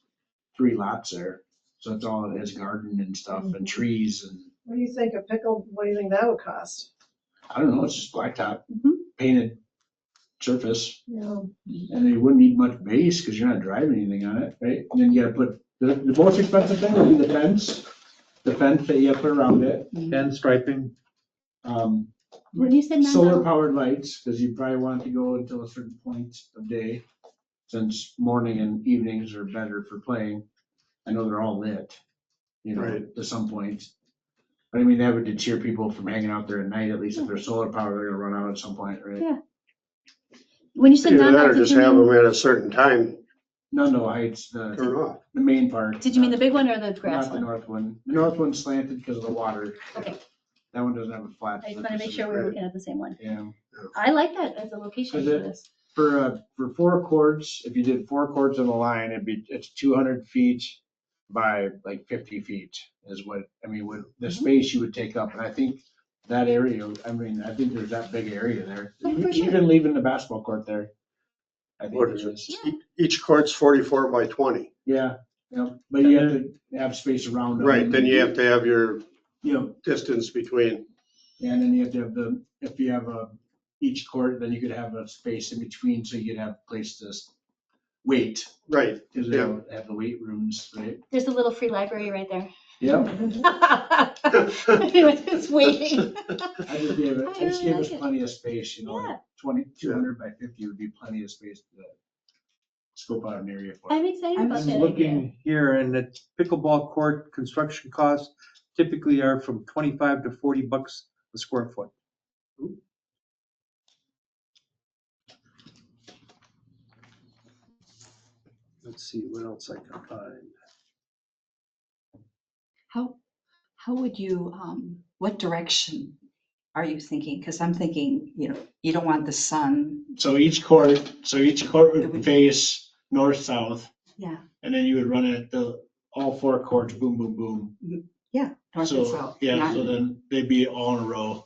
3 lots there, so it's all his garden and stuff and trees and, What do you think what do you think that would cost? I don't know, it's just blacktop, Mhm. painted surface. Yeah. And you wouldn't need much base because you're not driving anything on it, right? And then you gotta put, the most expensive thing would be the fence that you have to put around it. And striping. When you said Solar powered lights, because you probably want it to go until a certain point of day, since morning and evenings are better for playing. I know they're all lit, you know, Right. to some point. But I mean, that would deter people from hanging out there at night, at least if they're solar powered, they're gonna run out at some point, right? Yeah. When you said Either that or non-lights, just did you have mean, them at a certain time, No, it's turn the off. main part. did you mean the big one or the grass Not the one? north one. The north one's slanted because of the water. Okay. That one doesn't have a flat. I just want to make sure we're looking at the same one. Yeah. I like that as a location Is for it- this. For 4 courts, if you did 4 courts in a line, it's 200 feet by like 50 feet is what, I mean, with the space you would take up. And I think that area, I mean, I think there's that big area there. Oh, for sure. Even leaving the basketball court there. I think What there is it? is. Yeah. Each court's 44 by 20. Yeah, but you have to have space around them. Right, then you have to have your Yeah, distance between, and then you have to have if you have each court, then you could have a space in between, so you could have a place to wait, right, because they don't have the weight rooms, right? There's a little free library right there. Yep. Anyway, it's waiting. I just gave it, I just really gave like us it. plenty of space, you know, Yeah. 200 by 50 would be plenty of space to scope out an area for. I'm excited I'm about just that idea. Looking here, and the pickleball court construction costs typically are from 25 to 40 bucks a square foot. Let's see what else I can find. How would you, what direction are you thinking? Because I'm thinking, you don't want the sun. So each court would face north-south, Yeah, and then you would run it, all 4 courts, boom, boom, boom. yeah, north and So, south. yeah, not- so then they'd be all in a row,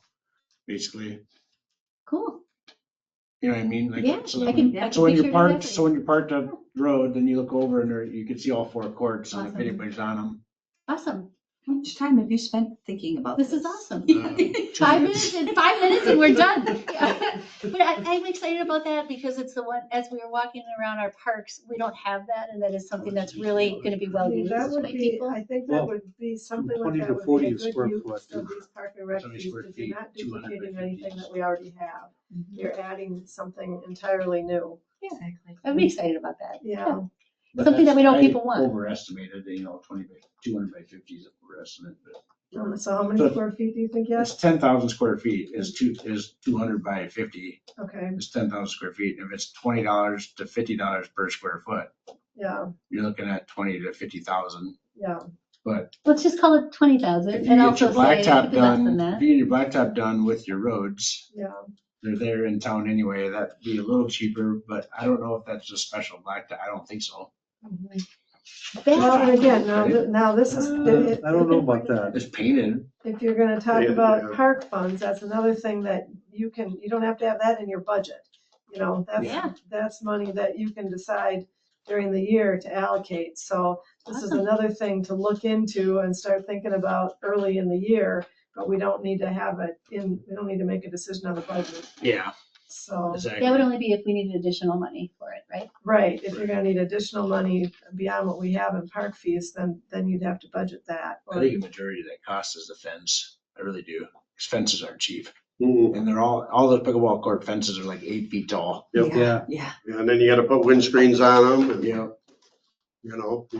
basically. Cool. You know what I mean? Like, Yeah, so I then can, yeah. I So can when picture you're it parked, exactly. so when you're parked on the road, then you look over and there, you can see all 4 courts and if Awesome. anybody's on them. Awesome. How much time have you spent thinking about This this? is awesome. Uh, 5 minutes and we're done. But I'm excited about that because it's the one, as we were walking around our parks, we don't have that. And that is something that's really going to be well used That would by be, people. I think that Well, would be something like 20 that to would 40 be a a good square use foot. of these park and rec 20 fees, square because you're feet, not 200 by duplicating 50. anything that we already have. You're adding something entirely new. Exactly. I'm excited about that. Yeah. But Something that we know I people want. Overestimated, 200 by 50 is overestimate, but So how many So- square feet do you think, it's yes? 10,000 square feet is 200 by 50 Okay, is 10,000 square feet. If it's $20 to $50 per square foot, yeah, you're looking at 20 to 50,000. yeah. But Let's just call it 20,000 if you and get also your say it blacktop could be less than done, that. if you get your blacktop done with your roads, Yeah, they're there in town anyway, that'd be a little cheaper, but I don't know if that's a special blacktop. I don't think so. well, and again, Right? now this is. I don't know about that. It's painted. If you're gonna talk Yeah, about yeah. park funds, that's another thing that you don't have to have that in your budget. You know, Yeah. that's money that you can decide during the year to allocate. So this is Awesome. another thing to look into and start thinking about early in the year, but we don't need to have it we don't need to make a decision on the budget. Yeah, So, exactly. That would only be if we needed additional money for it, right? right, if you're gonna need additional money beyond what we have in park fees, then you'd have to budget that. I think a majority of that cost is the fence. I really do. 'Cause fences aren't cheap. Mhm. And they're all the pickleball court fences are like 8 feet tall. Yep. Yeah. Yeah. And then you gotta put windscreens on them, and, Yeah. you're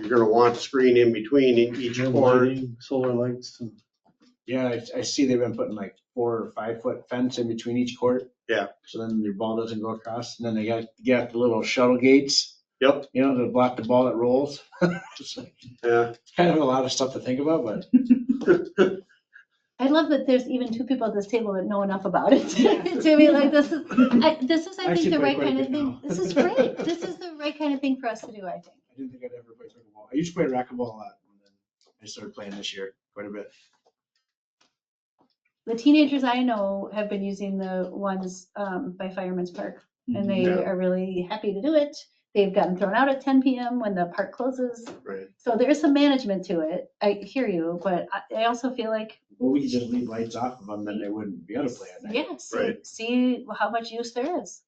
gonna want screen in between each And court. lighting, solar lights and. Yeah, I see they've been putting like 4 or 5 foot fence in between each court. Yeah. So then your ball doesn't go across. And then they got the little shuttle gates, Yep, to block the ball that rolls. It's like, yeah, kind of a lot of stuff to think about, but I love that there's even 2 people at this table that know enough about it. To be like, this is, I I think, should the play right quite a kind of bit thing. now. This is great. This is the right kind of thing for us to do, I think. I didn't think I'd ever play pickleball. I used to play racquetball a lot. And then I started playing this year quite a bit. the teenagers I know have been using the ones by Fireman's Park, and they Yeah. are really happy to do it. They've gotten thrown out at 10 p.m. when the park closes. Right. So there's some management to it. I hear you, but I also feel like, Well, we could just leave lights off of them, then they wouldn't be able to play at night. yeah, Right. see how much use there is.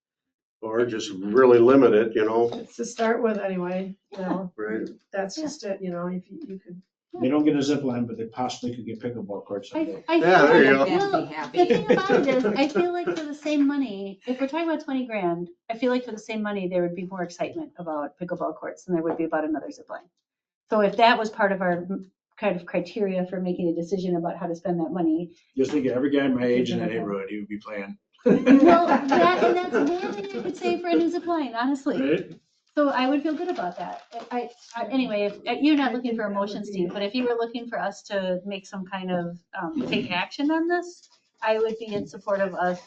Or just really limit it, you know? To start with anyway, Right. that's just it, if you could. They don't get a zip line, but they possibly could get pickleball courts someday. I feel Yeah, there you like- go. well, Be the happy. thing about it is, I feel like for the same money, if we're talking about 20 grand, I feel like for the same money, there would be more excitement about pickleball courts than there would be about another zip line. So if that was part of our kind of criteria for making a decision about how to spend that money, Just think of every guy my age in that neighborhood, he would be playing. well, that's more than you could say for a new zip line, honestly. Right? So I would feel good about that. Anyway, if you're not looking for a motion, Steve, but if you were looking for us to make some kind of, take action on this, I would be in support of us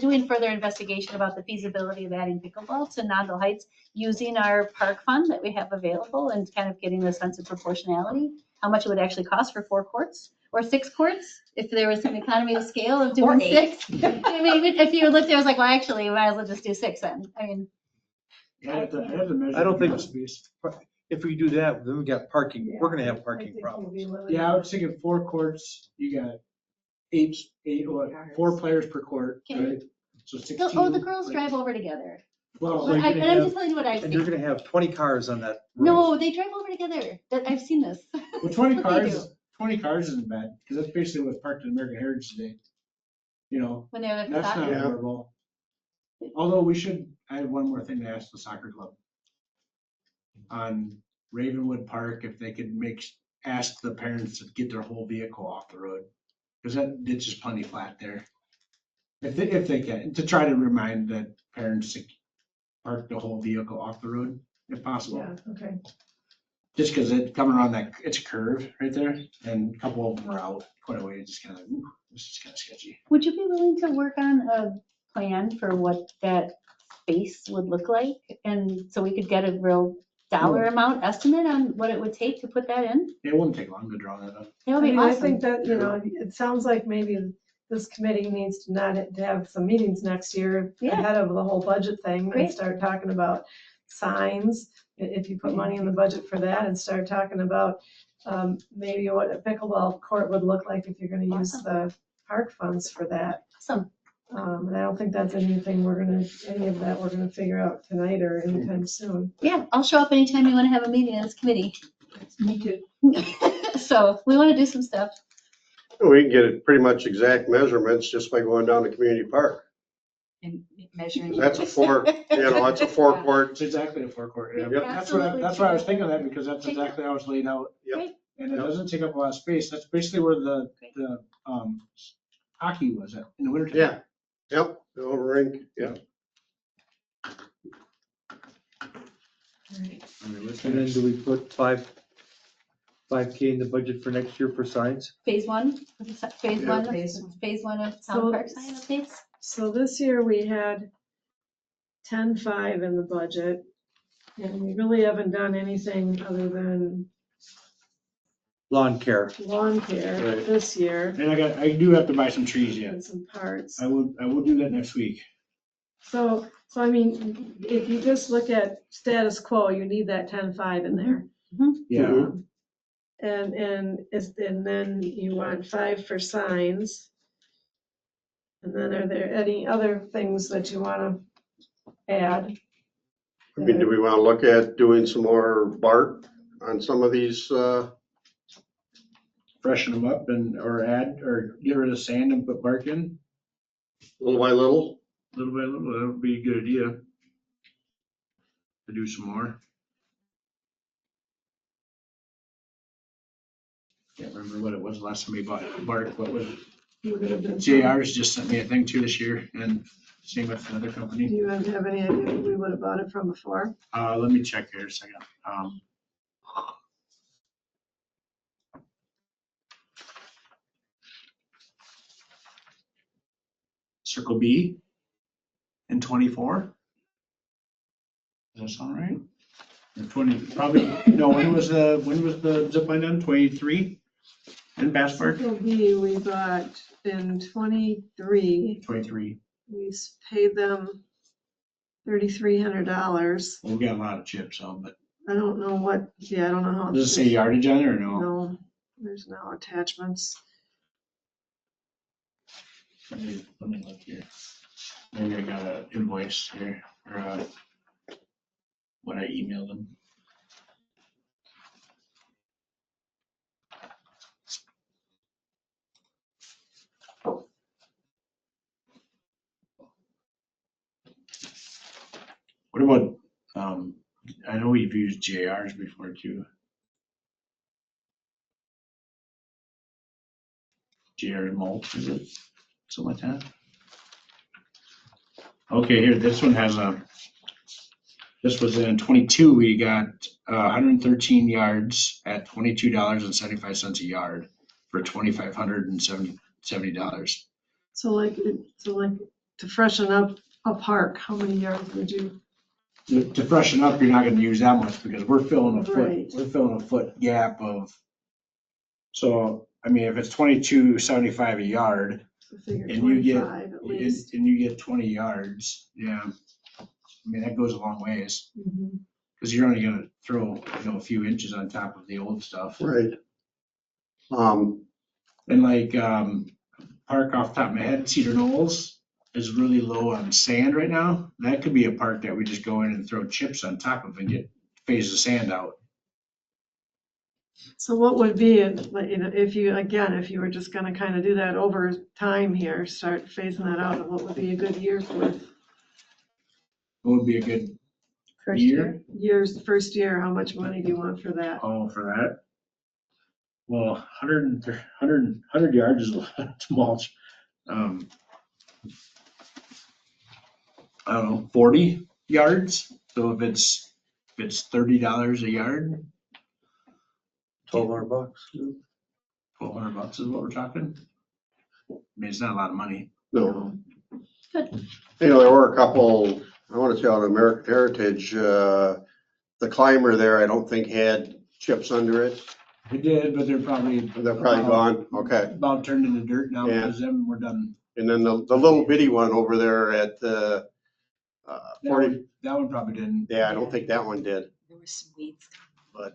doing further investigation about the feasibility of adding pickleball to Nodville Heights, using our park fund that we have available and kind of getting the sense of proportionality, how much it would actually cost for 4 courts or 6 courts, if there was an economy of scale of doing Or 8. 6. I mean, if you looked there, it was like, well, actually, we might as well just do 6 then. I mean, Yeah, I have to measure. I don't think- the space. If we do that, then we got parking, we're gonna have parking problems. Yeah, I was thinking 4 courts, you got eight, 4 players per court, Okay. right? So 16. oh, the girls drive over together. Well, So you're And gonna I'm have- just telling you what I've And you're seen. gonna have 20 cars on that road. No, they drive over together. I've seen this. well, 20 That's what they cars, 20 cars isn't bad, because that's basically what's parked in American Heritage today. You know, When they're there for that's not soccer. Yeah. horrible. Although I have one more thing to ask the soccer club. On Ravenwood Park, if they could ask the parents to get their whole vehicle off the road. Because that ditch is plenty flat there. If they can, to try to remind the parents to park the whole vehicle off the road, if possible. Yeah, okay. Just because it coming around it's a curve right there, and a couple of them are out quite a way, it's just kind of, this is kind of sketchy. Would you be willing to work on a plan for what that space would look like? And so we could get a real dollar amount estimate on what it would take to put that in? It wouldn't take long to draw that up. That would be I awesome. think that, it sounds like maybe this committee needs to have some meetings next year Yeah. ahead of the whole budget thing Great. and start talking about signs. If you put money in the budget for that and start talking about maybe what a pickleball court would look like if you're gonna use Awesome. the park funds for that. Awesome. And I don't think that's anything any of that we're gonna figure out tonight or anytime soon. Yeah, I'll show up anytime you want to have a meeting in this committee. Me too. So we want to do some stuff. We can get pretty much exact measurements just by going down to Community Park. And measuring. 'Cause that's a 4, that's a 4 court. It's exactly a forecourt, yeah. Yep. That's why I was thinking of that, because that's exactly how it's laid out. Yep. Great. And it Yep. doesn't take up a lot of space. That's basically where the hockey was at in the winter. Yeah. Yep, the old rink, yeah. And then do we put 5K in the budget for next year for signs? Phase 1, phase Yeah. 1, Phase one. phase 1 of So- Town Park sign updates. So this year we had 10.5 in the budget. And we really haven't done anything other than Lawn care. lawn care Right. this year And I do have to buy some trees yet. and some parts. I will do that next week. So I mean, if you just look at status quo, you need that 10.5 in there. Yeah. Mhm. And then you want 5 for signs. And then are there any other things that you want to add? I mean, do we want to look at doing some more bark on some of these, Freshen them up or get rid of sand and put bark in, little by little? little by little. That would be a good idea. To do some more. Can't remember what it was last time we bought bark. What was it? You would have been- JR's just sent me a thing too this year, and same with another Do company. you have any idea who we would have bought it from before? Let me check here a second. Circle B in 24. Does that sound right? Or 20, probably, no, when was the zip line done? 23? In Bass Park, Circle B, we bought in 23, 23. we paid them $3,300. Well, we got a lot of chips on, but I don't know what, yeah, I don't know how. does it say yardage on it or no? No, there's no attachments. Let me look here. Maybe I got an invoice here, or what I emailed them. What about, I know we've used JRs before too. JR mulch, is it? Something like that? Okay, here, this one has this was in 22, we got 113 yards at $22.75 a yard for $2,570. So like to freshen up a park, how many yards would you? To freshen up, you're not gonna use that much because we're filling a foot, Right. we're filling a foot gap of. So, I mean, if it's $22.75 a yard So figure and you get, 25 at least. and you get 20 yards, yeah. I mean, that goes a long ways, Mhm. because you're only gonna throw, a few inches on top of the old stuff. Right. And like, park off the top of my head, Cedar Knolls is really low on sand right now. That could be a park that we just go in and throw chips on top of and get phase the sand out. So what would be, like, if you were just gonna kind of do that over time here, start phasing that out, what would be a good year for it? What would be a good First year? Years, first year, how much money do you want for that? Oh, for that? Well, 100 yards is a lot to mulch. I don't know, 40 yards. So if it's $30 a yard, $1,200. $1,200 is what we're talking. I mean, it's not a lot of money. No. Good. There were a couple, I want to say on American Heritage, the climber there, I don't think had chips under it. We did, but they're probably Gone. Okay. about turned into dirt now Yeah. because then we're done. And then the little bitty one over there at the, 40, That one probably didn't. yeah, I don't think that one did, There was some weeds. but,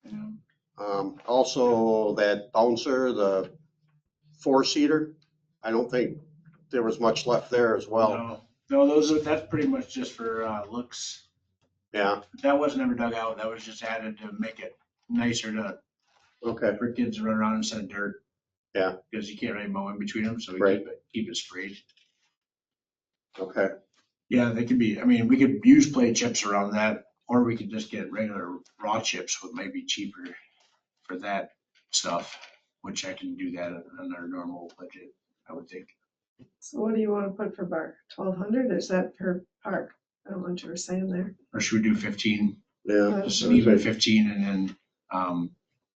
Yeah. also that bouncer, the four-seater, I don't think there was much left there as well. No, that's pretty much just for looks. Yeah, That was never dug out. That was just added to make it nicer okay, for kids to run around instead of dirt. Yeah. Because you can't really mow in between them, so we Right. keep it sprayed. okay. Yeah, they could be, I mean, we could use play chips around that, or we could just get regular raw chips, what might be cheaper for that stuff, which I can do that on our normal budget, I would think. So what do you want to put for bark? 1,200, or is that per park? I don't know what you were saying there. Or should we do 15, Yeah. just an even 15, and then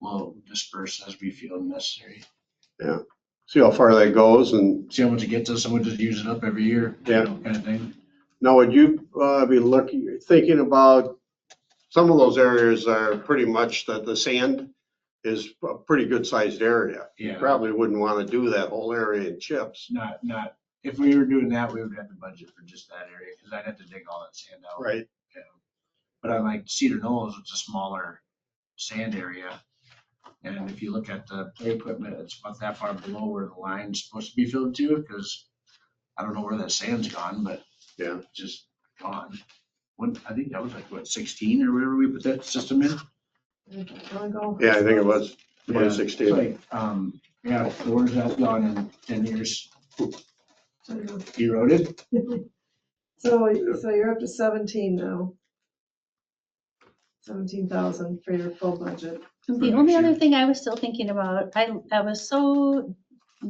we'll disperse as we feel necessary. See how far that goes and See how much it gets us, and we'll just use it up every year, Yeah. kind of thing. now would you be thinking about, some of those areas are pretty much the sand is a pretty good sized area. You Yeah. probably wouldn't want to do that whole area in chips. Not, if we were doing that, we would have to budget for just that area, because I'd have to dig all that sand out. Right. But I like Cedar Knolls, it's a smaller sand area. And if you look at the play equipment, it's about that far below where the line's supposed to be filled to, because I don't know where that sand's gone, but Yeah. it's just gone. I think that was like, what, 16 or whatever we put that system in? Wanna go? Yeah, I think it was Yeah, 2016. it's like, yeah, so where's that gone in 10 years? So Eroded? you're up to 17 now. 17,000 for your full budget. The only other thing I was still thinking about, I was so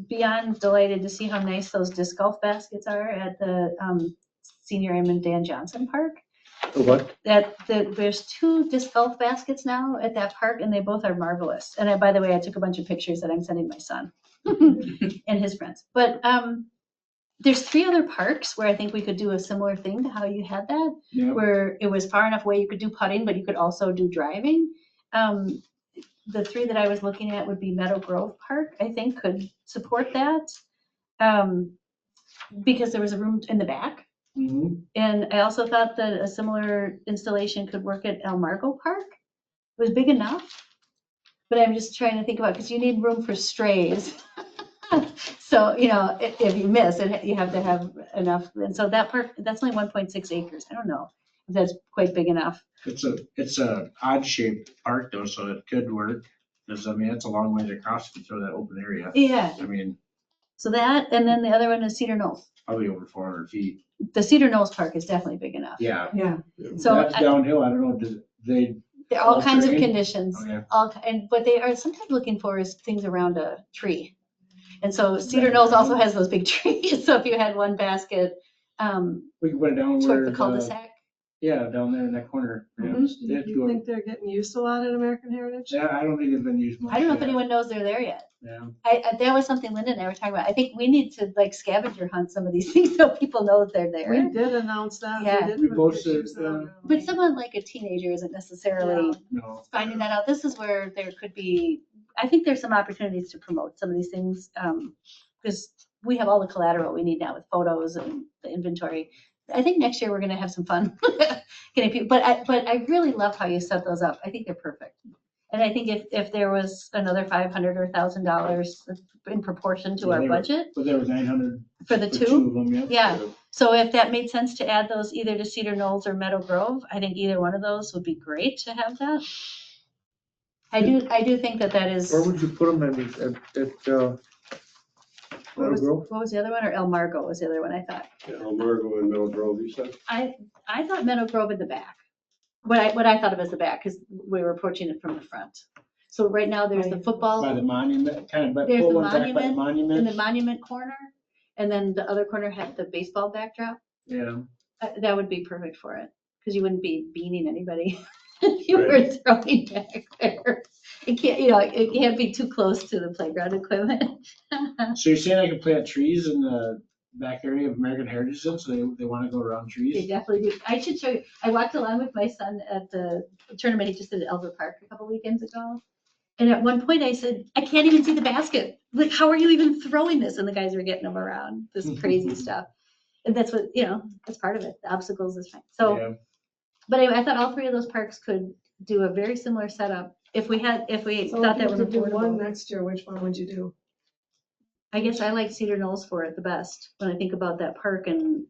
beyond delighted to see how nice those disc golf baskets are at the Senior Raymond Dan Johnson Park. What? There's 2 disc golf baskets now at that park, and they both are marvelous. And by the way, I took a bunch of pictures that I'm sending my son and his friends. But there's 3 other parks where I think we could do a similar thing to how you had that, Yeah. where it was far enough away you could do putting, but you could also do driving. the three that I was looking at would be Meadow Grove Park, I think could support that. Because there was a room in the back. Mhm. And I also thought that a similar installation could work at El Margo Park. It was big enough. But I'm just trying to think about, because you need room for strays. So, you know, if you miss, you have to have enough. And so that park, that's only 1.6 acres. I don't know if that's quite big enough. It's a odd shaped park though, so it could work. Cause I mean, it's a long way across if you throw that open area. Yeah, I mean, so that, and then the other one is Cedar Knolls. probably over 400 feet. The Cedar Knolls Park is definitely big enough. Yeah. Yeah. So That's downhill. I don't know, does they, there are all all kinds of terrain? conditions, Okay. and what they are sometimes looking for is things around a tree. And so Cedar Knolls also has those big trees, so if you had one basket, we can put it down toward where the cul-de-sac. yeah, down there in that corner. Yeah. Mhm. They have to You go- think they're getting used a lot at American Heritage? Yeah, I don't think it's been used much. I don't know if yet. anyone knows they're there yet. Yeah. That was something Linda and I were talking about. I think we need to like scavenger hunt some of these things so people know that they're there. We did announce that. Yeah. did We put posted, pictures on But someone like a teenager isn't necessarily No. finding that out. This is where there could be, I think there's some opportunities to promote some of these things. Because we have all the collateral we need now with photos and the inventory. I think next year we're gonna have some fun getting people, but I really love how you set those up. I think they're perfect. And I think if there was another $500 or $1,000 in proportion to Yeah, our they were- budget But there was 900 for the for two, of them, yeah. yeah. So if that made sense to add those either to Cedar Knolls or Meadow Grove, I think either one of those would be great to have that. I do think that is, Where would you put them at what Meadow Grove? was the other one? Or El Margo was the other one I thought. Yeah, Margo and Middle Grove, you said? I thought Meadow Grove in the back. What I thought of as the back, because we were approaching it from the front. So right now there's the By football the monument, kind of, but There's pull the one back by the in the monument. monument corner, and then the other corner had the baseball backdrop. Yeah. That would be perfect for it, because you wouldn't be beaning anybody. You were throwing back there. It can't, it can't be too close to the playground equipment. So you're saying I can plant trees in the back area of American Heritage Zone, so they want to go around They trees? definitely do. I should show you. I walked along with my son at the tournament he just did at Elver Park a couple weekends ago. And at one point I said, I can't even see the basket. Like, how are you even throwing this? And the guys were getting them around, this crazy stuff. And that's what, that's part of it. The obstacles is fine. So, Yeah. but anyway, I thought all three of those parks could do a very similar setup. If we So thought if that you was could do one affordable. next year, which one would you do? I guess I like Cedar Knolls for it the best when I think about that park and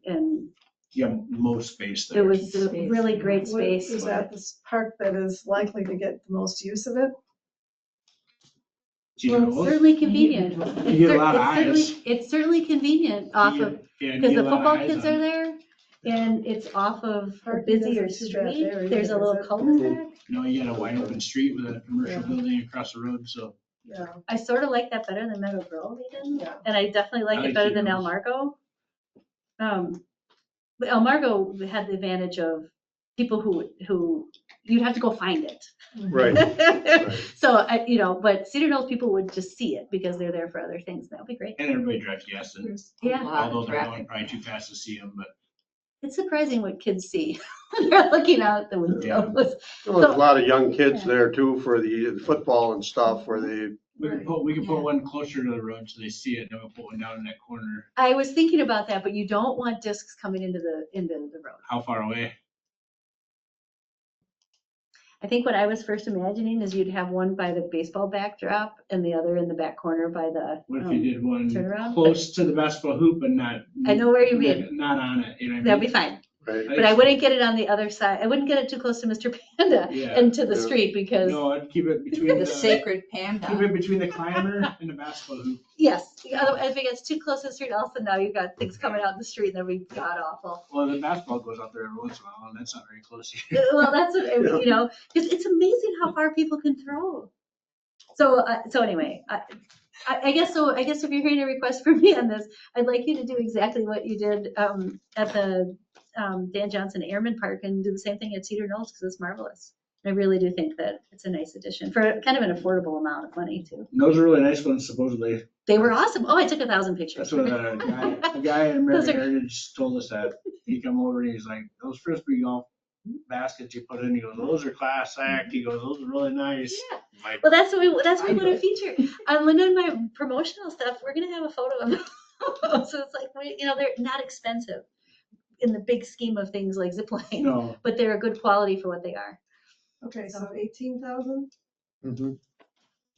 You have most space it there. was a Space, really yeah. great What- space. Is for that it. this park that is likely to get the most use of it? You Well, know, it's certainly convenient. You get a lot of It's certainly convenient off of, yeah, you because get the a lot of football eyes kids on are it. there and it's off of a Parking busier isn't too bad street. there There's a either, little is it? cul-de-sac. You know, you got a wide open street with a commercial Yeah. building across the road, so. Yeah. I sort of like that better than Meadow Grove even. Yeah. And I definitely like I it like better Cedar than El Knolls. Margo. But El Margo had the advantage of people who you'd have to go find it. Right. So, but Cedar Knolls people would just see it because they're there for other things. That would be great. And everybody drives gas in, There's Yeah. a lot although of they're going traffic. probably too fast to see them, but It's surprising what kids see when they're looking out the windows. Well, There's a lot of young kids there too for the football and stuff where they, we can put Yeah. one closer to the road so they see it, then we'll put one down in that corner. I was thinking about that, but you don't want discs coming into the road. How far away? I think what I was first imagining is you'd have one by the baseball backdrop and the other in the back corner by the. What if you did one turnaround? close to the basketball hoop but not? I know where you mean. Not on it, you know what I mean? That'd be fine, right? but I wouldn't get it on the other side. I wouldn't get it too close to Mr. Panda Yeah. and to the Yeah. street because, No, I'd keep it between The the, sacred keep panda. it between the climber and the basketball hoop. yes, otherwise if it gets too close to the street, all of a sudden now you've got things coming out in the street and that'd be god awful. Well, the basketball goes out there every once in a while, and that's not very close here. Well, that's what, because it's amazing how far people can throw. So anyway, I guess so. I guess if you're hearing a request from me on this, I'd like you to do exactly what you did at the Dan Johnson Airman Park and do the same thing at Cedar Knolls because it's marvelous. I really do think that it's a nice addition for kind of an affordable amount of money too. And those are really nice ones, supposedly. They were awesome. Oh, I took 1,000 pictures. That's what a guy at Those American are- Heritage told us that. He come over and he's like, those Frisbee golf baskets you put in, he goes, those are class act, he goes, those are really nice. Yeah. Like, Well, that's what we want to I- feature. On one of my promotional stuff, we're gonna have a photo of them. So it's like, they're not expensive in the big scheme of things like zip line, no, but they're a good quality for what they are. Okay, so 18,000, Mhm.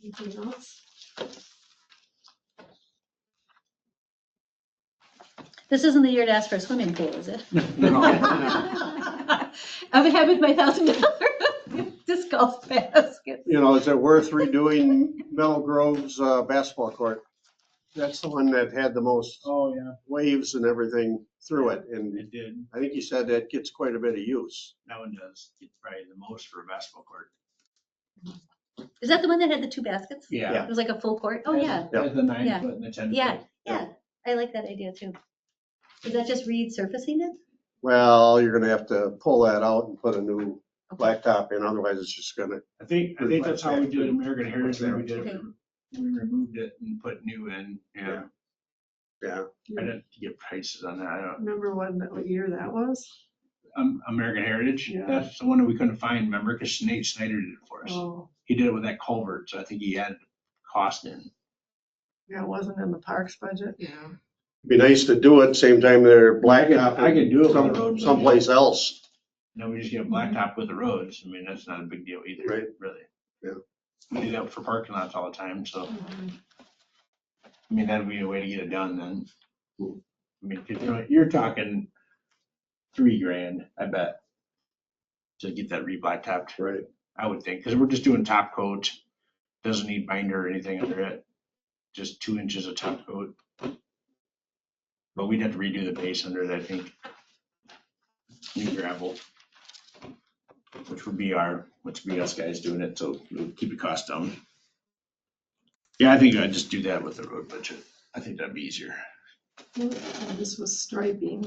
anything else? This isn't the year to ask for a swimming pool, is it? no. I'm happy with my $1,000 disc golf basket. You know, is it worth redoing Meadow Grove's basketball court? That's the one that had the most Oh, yeah, waves and everything through it, and it did. I think you said that gets quite a bit of use. That one does. It's probably the most for a basketball court. Is that the one that had the two baskets? Yeah. It was like a full court? Oh, yeah. Yeah. The 9 Yeah. foot and the 10 foot. Yeah, yeah. I like that idea too. Is that just resurfacing it? Well, you're gonna have to pull that out and put a new blacktop in, otherwise it's just gonna, I think that's how we did it at American Heritage, when we did Okay. it. We removed it and put new in, yeah. yeah. I didn't get prices on that. I don't, Remember what year that was? American Heritage, Yeah. that's the one that we couldn't find, remember, because Nate Snyder did it for us. Oh, He did it with that culvert, so I think he had cost in. yeah, it wasn't in the parks budget, yeah. Be nice to do it, same time they're blacktop. I could do it with the roads. Someplace else. No, we just get blacktop with the roads. I mean, that's not a big deal either, Right. really. Yeah. We do that for parking lots all the time, so, I mean, that'd be a way to get it done then. I mean, 'cause you're talking $3,000, I bet, to get that re-blacktopped, Right. I would think, because we're just doing top coat. Doesn't need binder or anything under it, just 2 inches of top coat. But we'd have to redo the base under it, I think. New gravel. Which would be us guys doing it, so we'll keep the cost down. Yeah, I think I'd just do that with the road budget. I think that'd be easier. This was striping.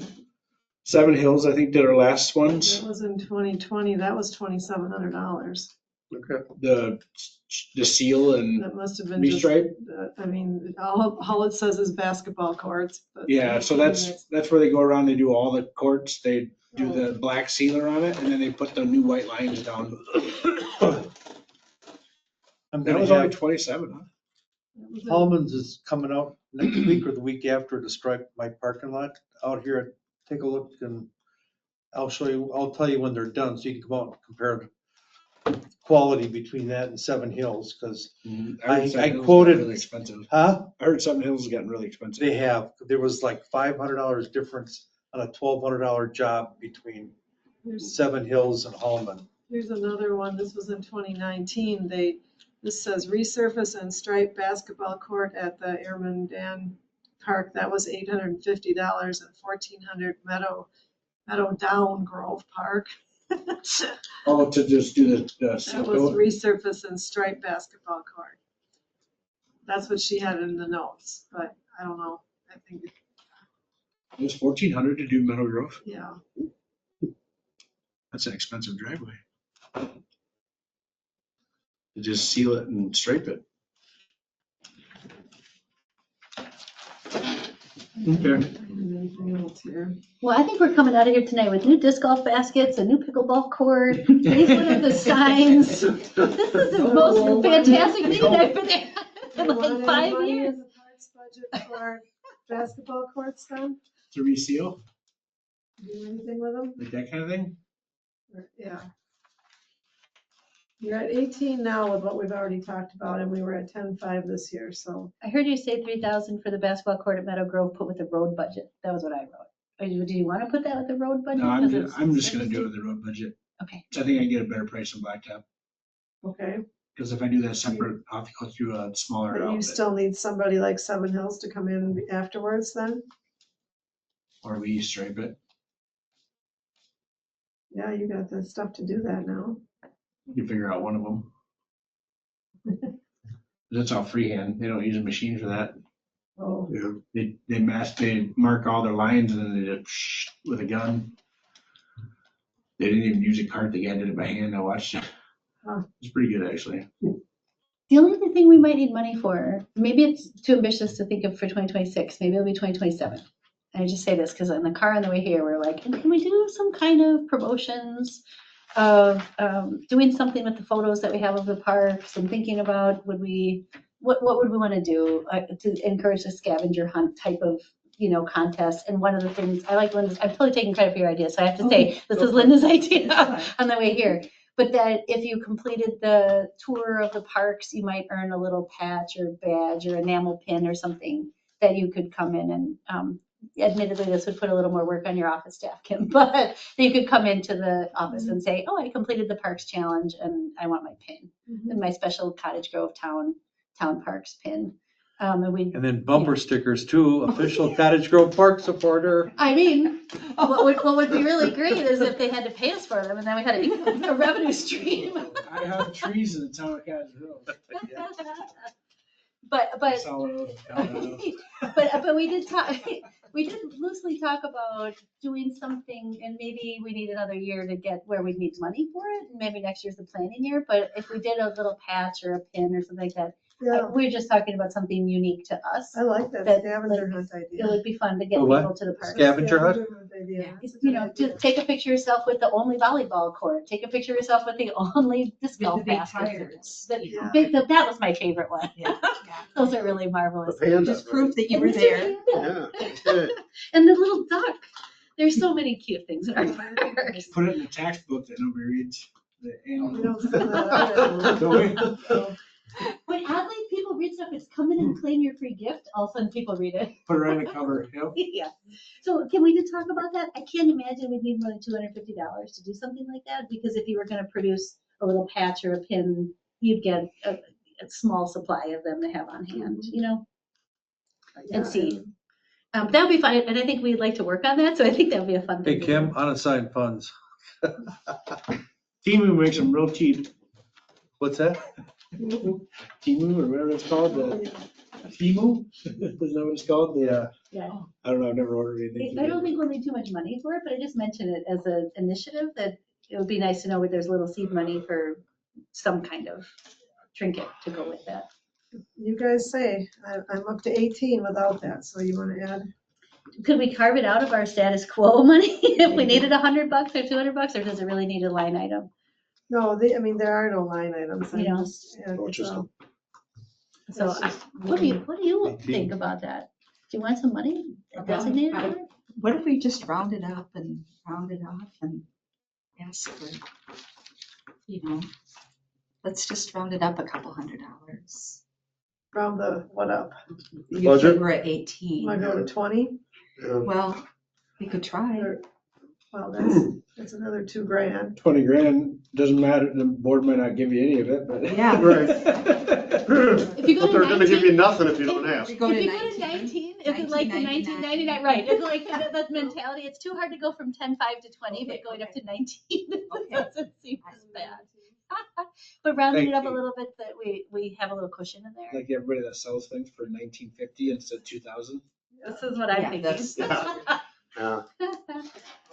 Seven Hills, I think, did our last That ones. was in 2020, that was $2,700. Okay. The seal and That must have been just, restripe. I mean, all it says is basketball courts. but- Yeah, so that's where they go around, they do all the courts, they do the black sealer on it, and then they put the new white lines down. I'm That gonna was only have, 27, huh? That was in- Hallman's is coming out next week or the week after to stripe my parking lot out here. Take a look and I'll show you, I'll tell you when they're done, so you can come out and compare the quality between that and Seven Hills, because, heard Seven I Hills quoted- got really expensive. huh? I heard Seven Hills has gotten really expensive. They have, there was like $500 difference on a $1,200 job between Here's Seven Hills and Hallman. here's another one, this was in 2019, this says resurface and stripe basketball court at the Airman Dan Park, that was $850, and $1,400 Meadow Down Grove Park. That Oh, to just do the was resurface and stripe basketball court. That's what she had in the notes, but I don't know, I think, it was 1,400 to do Meadow Grove. yeah. That's an expensive driveway. To just seal it and stripe it. Okay. Anything else here? Well, I think we're coming out of here tonight with new disc golf baskets, a new pickleball court. These one of the signs. This is the most fantastic meeting I've been at in You want like 5 any money years. in the parks budget for our basketball courts then? To reseal, Do anything with them? like that kind of thing? Yeah. You're at 18 now with what we've already talked about, and we were at 10.5 this year, so. I heard you say 3,000 for the basketball court at Meadow Grove, put with the road budget. That was what I wrote. Or do you want to put that with the road budget? No, I'm 'Cause just, it's I'm just gonna do it with the road budget. Okay. I think I can get a better price on blacktop, Okay, because if I do that separate, I'll have to go through a smaller but you outfit. still need somebody like Seven Hills to come in afterwards then? Or we stripe it. Yeah, you got the stuff to do that now. You can figure out one of them. That's all freehand. They don't use a machine for that. Oh, Yeah. They mark all their lines and then they just with a gun. They didn't even use a cart. The guy did it by hand. I watched it. Huh. It's pretty good, actually. The only other thing we might need money for, maybe it's too ambitious to think of for 2026, maybe it'll be 2027. I just say this because in the car on the way here, we're like, can we do some kind of promotions of doing something with the photos that we have of the parks and thinking about, what would we want to do to encourage the scavenger hunt type of, contest? And one of the things, I like Linda's, I'm totally taking credit for your idea, so I have to say, this is Linda's idea on the way here. But that if you completed the tour of the parks, you might earn a little patch or badge or enamel pin or something that you could come in and, admittedly, this would put a little more work on your office staff, Kim, but you could come into the office and say, oh, I completed the Parks Challenge and I want my pin, and my special Cottage Grove Town Parks pin. And then bumper stickers too, official Cottage Grove Park supporter. I mean, what would be really great is if they had to pay us for them, and then we had a revenue stream. I have trees in the town of Cottage Grove. But That's all it is, Colorado. but we did loosely talk about doing something, and maybe we need another year to get where we need money for it, and maybe next year's the planning year. But if we did a little patch or a pin or something like that, Yeah, we're just talking about something unique to us. I like that That- scavenger hunt It idea. would be fun to get The what? people to the park. Scavenger hunt? Idea. That's a You good know, idea. to take a picture of yourself with the only volleyball court. Take a picture of yourself with the only disc With the golf big basket. tires. Yeah. That was my favorite one. Yeah. Those are really marvelous. The panda. Just proof that you And were Mr. there. Panda. Yeah, good. And the little duck. There's so many cute things in our parks. Put it in the tax book that nobody reads. The We annual. don't send that out. Don't we? When oddly people read stuff, it's come in and claim your free gift. All of a sudden people read it. Put it right in the cover, yep. Yeah. So can we just talk about that? I can't imagine we'd need more than $250 to do something like that, because if you were gonna produce a little patch or a pin, you'd get a small supply of them to have on hand, Yeah, and see. That would be fun, and I think we'd like to work on that, so I think that would be a fun Hey, thing. to do. Kim, unassigned funds. Timu makes them real cheap. What's that? Timu or whatever it's called, the Timu, isn't that what it's called? The, Yeah. I don't know, I've never ordered anything. I don't think we'll need too much money for it, but I just mentioned it as an initiative that it would be nice to know where there's a little seed money for some kind of trinket to go with that. You guys say, I'm up to 18 without that, so you wanna add? Could we carve it out of our status quo money if we needed $100 or $200, or does it really need a line item? No, I mean, there are no line items. I You know. just add, Oh, just so, So what do you think about that? Do you want some money designated for it? What if we just round it up and round it off and ask for, let's just round it up a couple $100. Round the, what up? You Budget? said we're at 18. Wanna go to 20? Yeah. Well, we could try. Or- Well, that's another $2,000. 20 grand, doesn't matter, the board might not give you any of it, but. Yeah. Right. If you go But to they're gonna give 19 you nothing if you don't ask. We go to If you go to 19. 19, is it like the 1999? Right, it's like that mentality. It's too hard to go from 10, 5 to 20, but going up to 19 doesn't seem as bad. But rounding it up a Thank you. little bit, that we have a little cushion in there. Like everybody that sells things for 1950 instead of 2000. This is what I'm Yeah, thinking. that's- Yeah.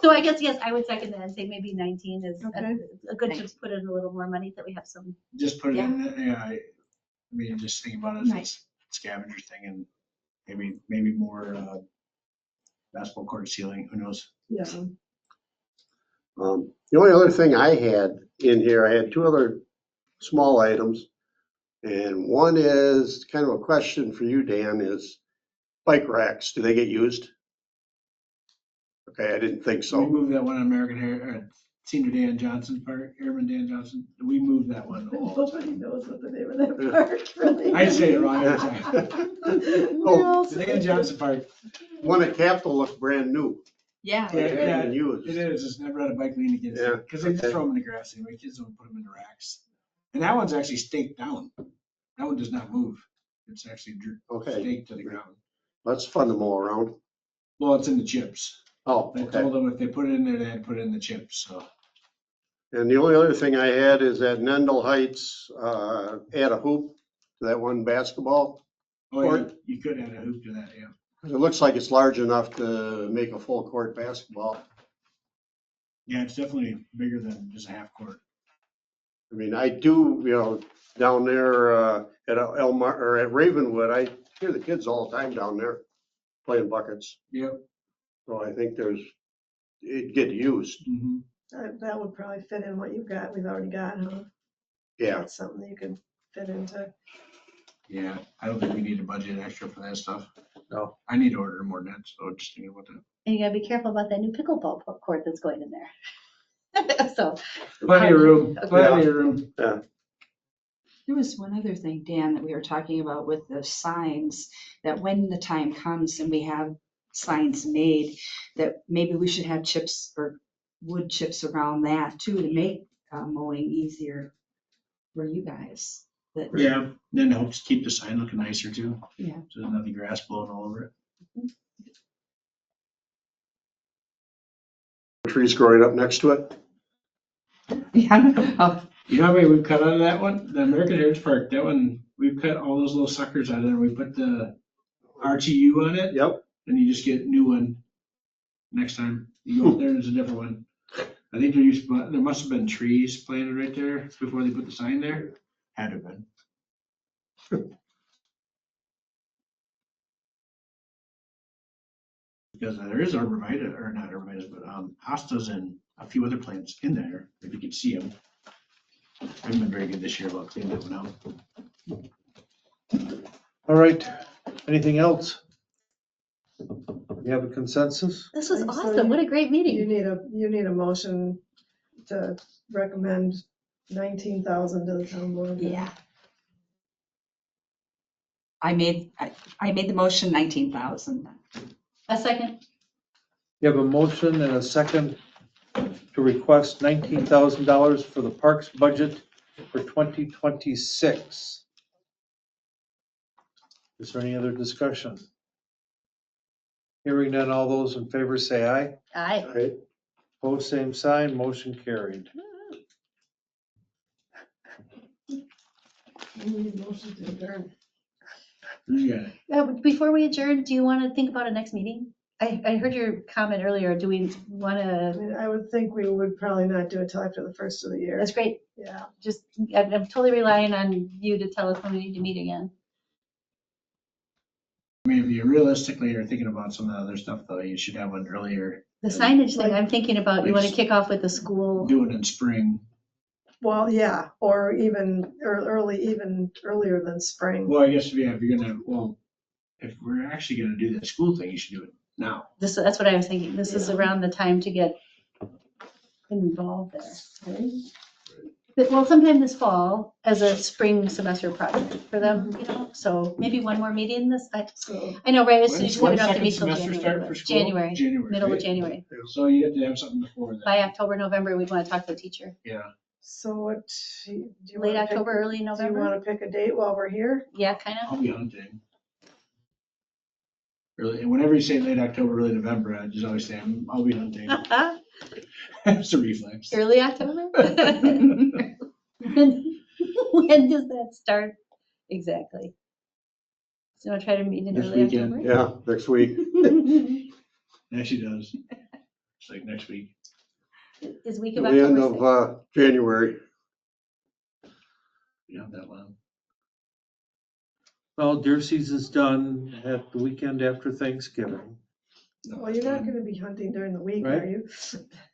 So I guess, yes, I would second that and say maybe 19 is Okay. a good to put in a little more money, that we have some. Just put it in, yeah, I mean, just think about it as Nice. a scavenger thing and maybe more basketball court ceiling, who knows? Yeah. The only other thing I had in here, I had two other small items. And one is kind of a question for you, Dan, is bike racks, do they get used? Okay, I didn't think We so. moved that one on Senior Dan Johnson Park, Airman Dan Johnson, we moved that one. Nobody knows what the name of that park really I is. say it wrong every time. We're all Dan Johnson Park, One at Capitol looks brand new. Yeah. It Yeah, hadn't been used. it is, it's never had a bike lean against Yeah, it, because they just okay. throw them in the grass anyway, kids don't put them in the racks. And that one's actually staked down, that one does not move, it's actually Okay, staked to the ground. that's fun to mow around. Well, it's in the chips. Oh, I okay. told them if they put it in there, they had to put it in the chips, so. And the only other thing I had is at Nendel Heights, add a hoop to that one basketball. Oh, yeah, Court. you could add a hoop to that, yeah. It looks like it's large enough to make a full court basketball. Yeah, it's definitely bigger than just a half court. I mean, I do, down there at Elmar, or at Ravenwood, I hear the kids all the time down there playing buckets. Yep. So I think it'd get used. Mhm. That would probably fit in what you've got, we've already got, huh? Yeah. That's something that you could fit into. Yeah, I don't think we need to budget extra for that stuff. No. I need to order more nets, so just thinking about that. And you gotta be careful about that new pickleball court that's going in there. So. Plenty of room, Okay. plenty of room. There was one other thing, Dan, that we were talking about with the signs, that when the time comes and we have signs made, that maybe we should have chips or wood chips around that too, to make mowing easier for you guys. That- Yeah, then it helps keep the sign looking nicer too. Yeah. So there's nothing grass blowing all over it. Trees growing up next to it. Yeah. Oh, You know how many we've cut out of that one? The American Heritage Park, that one, we've cut all those little suckers out of there. We put the RTU on it, Yep. and you just get a new one next time. You go up there, there's a different one. I think there must have been trees planted right there before they put the sign there. Had to have been. Because there is arborvitae, or not arborvitae, but hostas and a few other plants in there, if you could see them. I haven't been very good this year about cleaning that one out. All right, anything else? You have a consensus? This was So awesome. What a great You meeting. need a motion to recommend 19,000 to the town board. yeah. I made the motion 19,000. A second. You have a motion and a second to request $19,000 for the parks budget for 2026. Is there any other discussion? Hearing none, all those in favor say aye. Aye. Right? Opposed, same sign, motion carried. You need a motion to adjourn. Yeah. Before we adjourn, do you want to think about a next meeting? I heard your comment earlier. Do we want I to, mean, I would think we would probably not do it till after the first of the year. that's great. Yeah. Just, I'm totally relying on you to tell us when we need to meet again. I mean, if you realistically are thinking about some of the other stuff though, you should have one earlier, The signage thing, Like- I'm thinking about, you want to kick off with the school. do it in spring. Well, yeah, or even earlier than spring. Well, I guess, yeah, if you're gonna, well, if we're actually gonna do the school thing, you should do it now. That's what I was thinking. This is Yeah. around the time to get involved there. right? Well, sometime this fall as a spring semester project for them, you know, so maybe one more meeting this, So I know, right, as soon When's as we don't have to second meet till semester start January. for school? January, January, middle of right? January. So you have to have something before that. By October, November, we'd want to talk to the teacher. Yeah. what, do you Late want to October, early Do you November? want to pick a date while we're here? Yeah, kind I'll be hunting. Really, and whenever you say late October, early November, I just always say I'll be hunting. of. It's a reflex. Early October? When does that start exactly? So I'll try to meet in This early weekend. October? Yeah, next week. Actually does. It's like next week. Is week The of end October of January. Yeah, that long. well, deer season's done at the weekend after Thanksgiving. No, Well, you're not gonna be hunting during the week, Right. are you?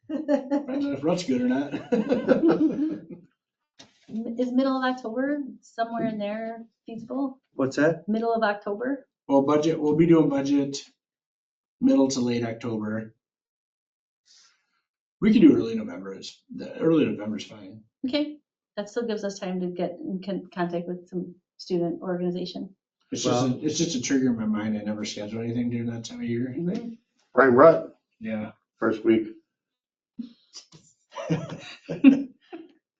Depends on if rut's good or not. Is middle of October, somewhere in there feasible? What's that? Middle of October? Well, we'll be doing budget middle to late October. We can do early November. Early November is fine. Okay, that still gives us time to get in contact with some student organization. It's Well- just a trigger in my mind. I never schedule anything during that time of year. Prime rut, Yeah. first week.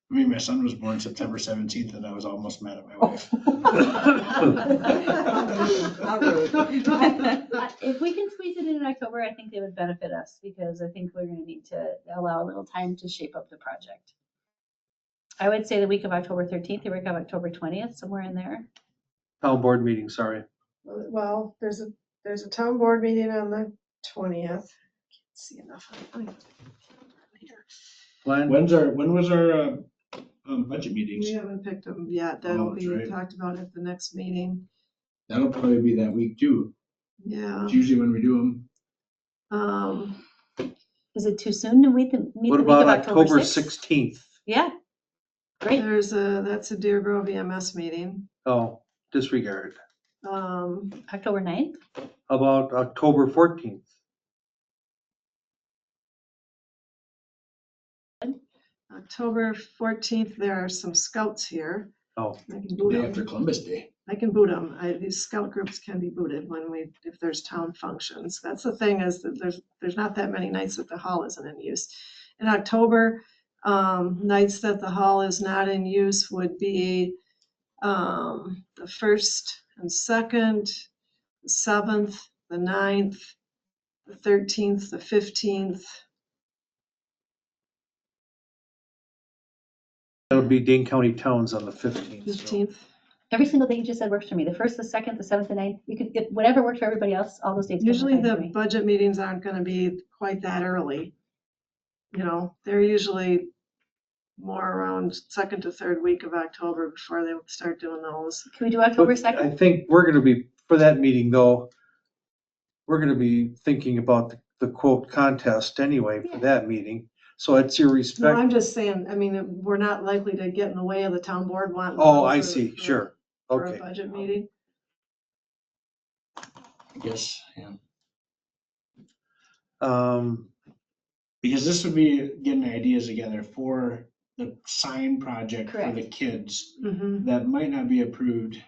I mean, my son was born September 17th and I was almost mad at my wife. If we can squeeze it in October, I think it would benefit us because I think we're gonna need to allow a little time to shape up the project. I would say the week of October 13th, the week of October 20th, somewhere in there. Town board meeting, sorry. Well, there's a town board meeting on the 20th. Can't see enough. Glenn? When was our budget meetings? We haven't picked them yet. That'll Oh, that's be right. talked about at the next meeting. That'll probably be that week too. Yeah. It's usually when we do them. Is it too soon to meet the week What of about October October 6th? 16th? Yeah, great. That's a Deer Grove EMS meeting. Oh, disregard. October 9th? How about October 14th? October 14th, there are some scouts here. Oh, I can boot Day 'em. after Columbus Day. I can boot them. These scout groups can be booted if there's town functions. That's the thing, is that there's not that many nights that the hall isn't in use. In October, nights that the hall is not in use would be the 1st and 2nd, the 7th, the 9th, the 13th, the 15th. that'll be Dane County Towns on the 15th. so. 15th. Every single thing you just said works for me. The 1st, the 2nd, the 7th, the 9th. You could get whatever works for everybody else, all those dates. come Usually fine for the me. budget meetings aren't gonna be quite that early. You know, they're usually more around 2nd to 3rd week of October before they start doing those. Can we do October But I 2nd? think we're gonna be, for that meeting though, we're gonna be thinking about the quote contest anyway for Yeah. that meeting. So it's your No, respect. I'm just saying, I mean, we're not likely to get in the way of the town board wanting. Oh, one I for- see, for- sure. For a Okay. budget meeting. I guess, yeah. Because this would be getting ideas together for the sign project for the Correct. kids Mhm. that might not be approved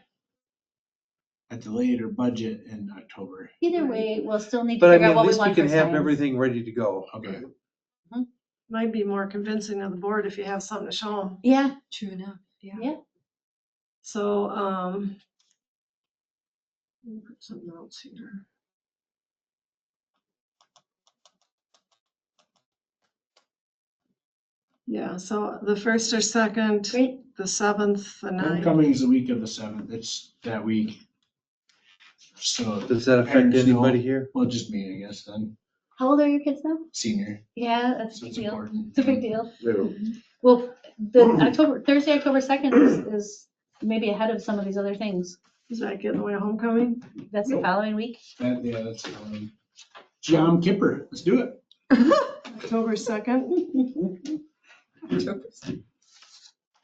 at the later budget in October. Either way, we'll still need to But I figure mean, out at what we least we want for can have signs. everything ready to go. Okay. Might be more convincing of the board if you have something to show them. Yeah, True enough, yeah. yeah. So, let me put something else here. Yeah, so the 1st or 2nd, Great. the 7th, the 9th. Homecoming's the week of the 7th. It's that week. So, Does that affect Parents know. anybody here? well, just me, I guess, then, How old are your kids now? senior. Yeah, that's a So big it's deal. important. It's a big deal. Yeah. Well, Thursday, October 2nd is maybe ahead of some of these other things. Does that get in the way of homecoming? That's the Nope. following week. Yeah, that's Yom Kippur. Let's do it. October 2nd,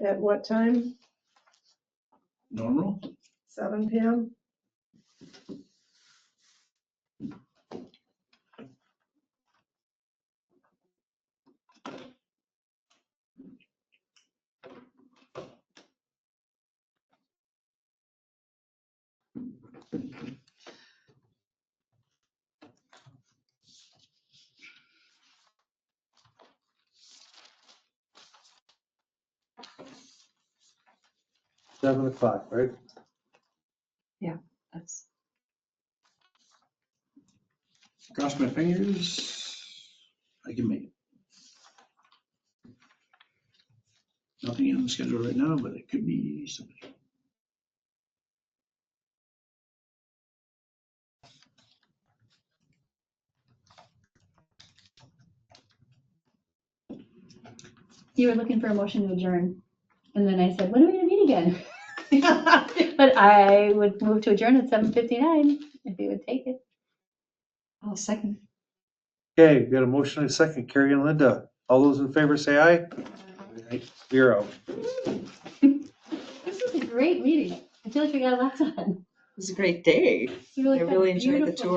at what time? Normal. 7 PM? Seven o'clock, right? That's, Cross my fingers. I can make it. Nothing on the schedule right now, but it could be something. You were looking for a motion to adjourn. And then I said, when are we gonna meet again? But I would move to adjourn at 7:59 if you would take it. I'll second. Okay, we got a motion and a second. Carrie and Linda, all those in favor say aye. You're out. This is a great meeting. I feel like we got lots done. It was a great day. It's really I fun. really enjoyed the Beautiful. tour.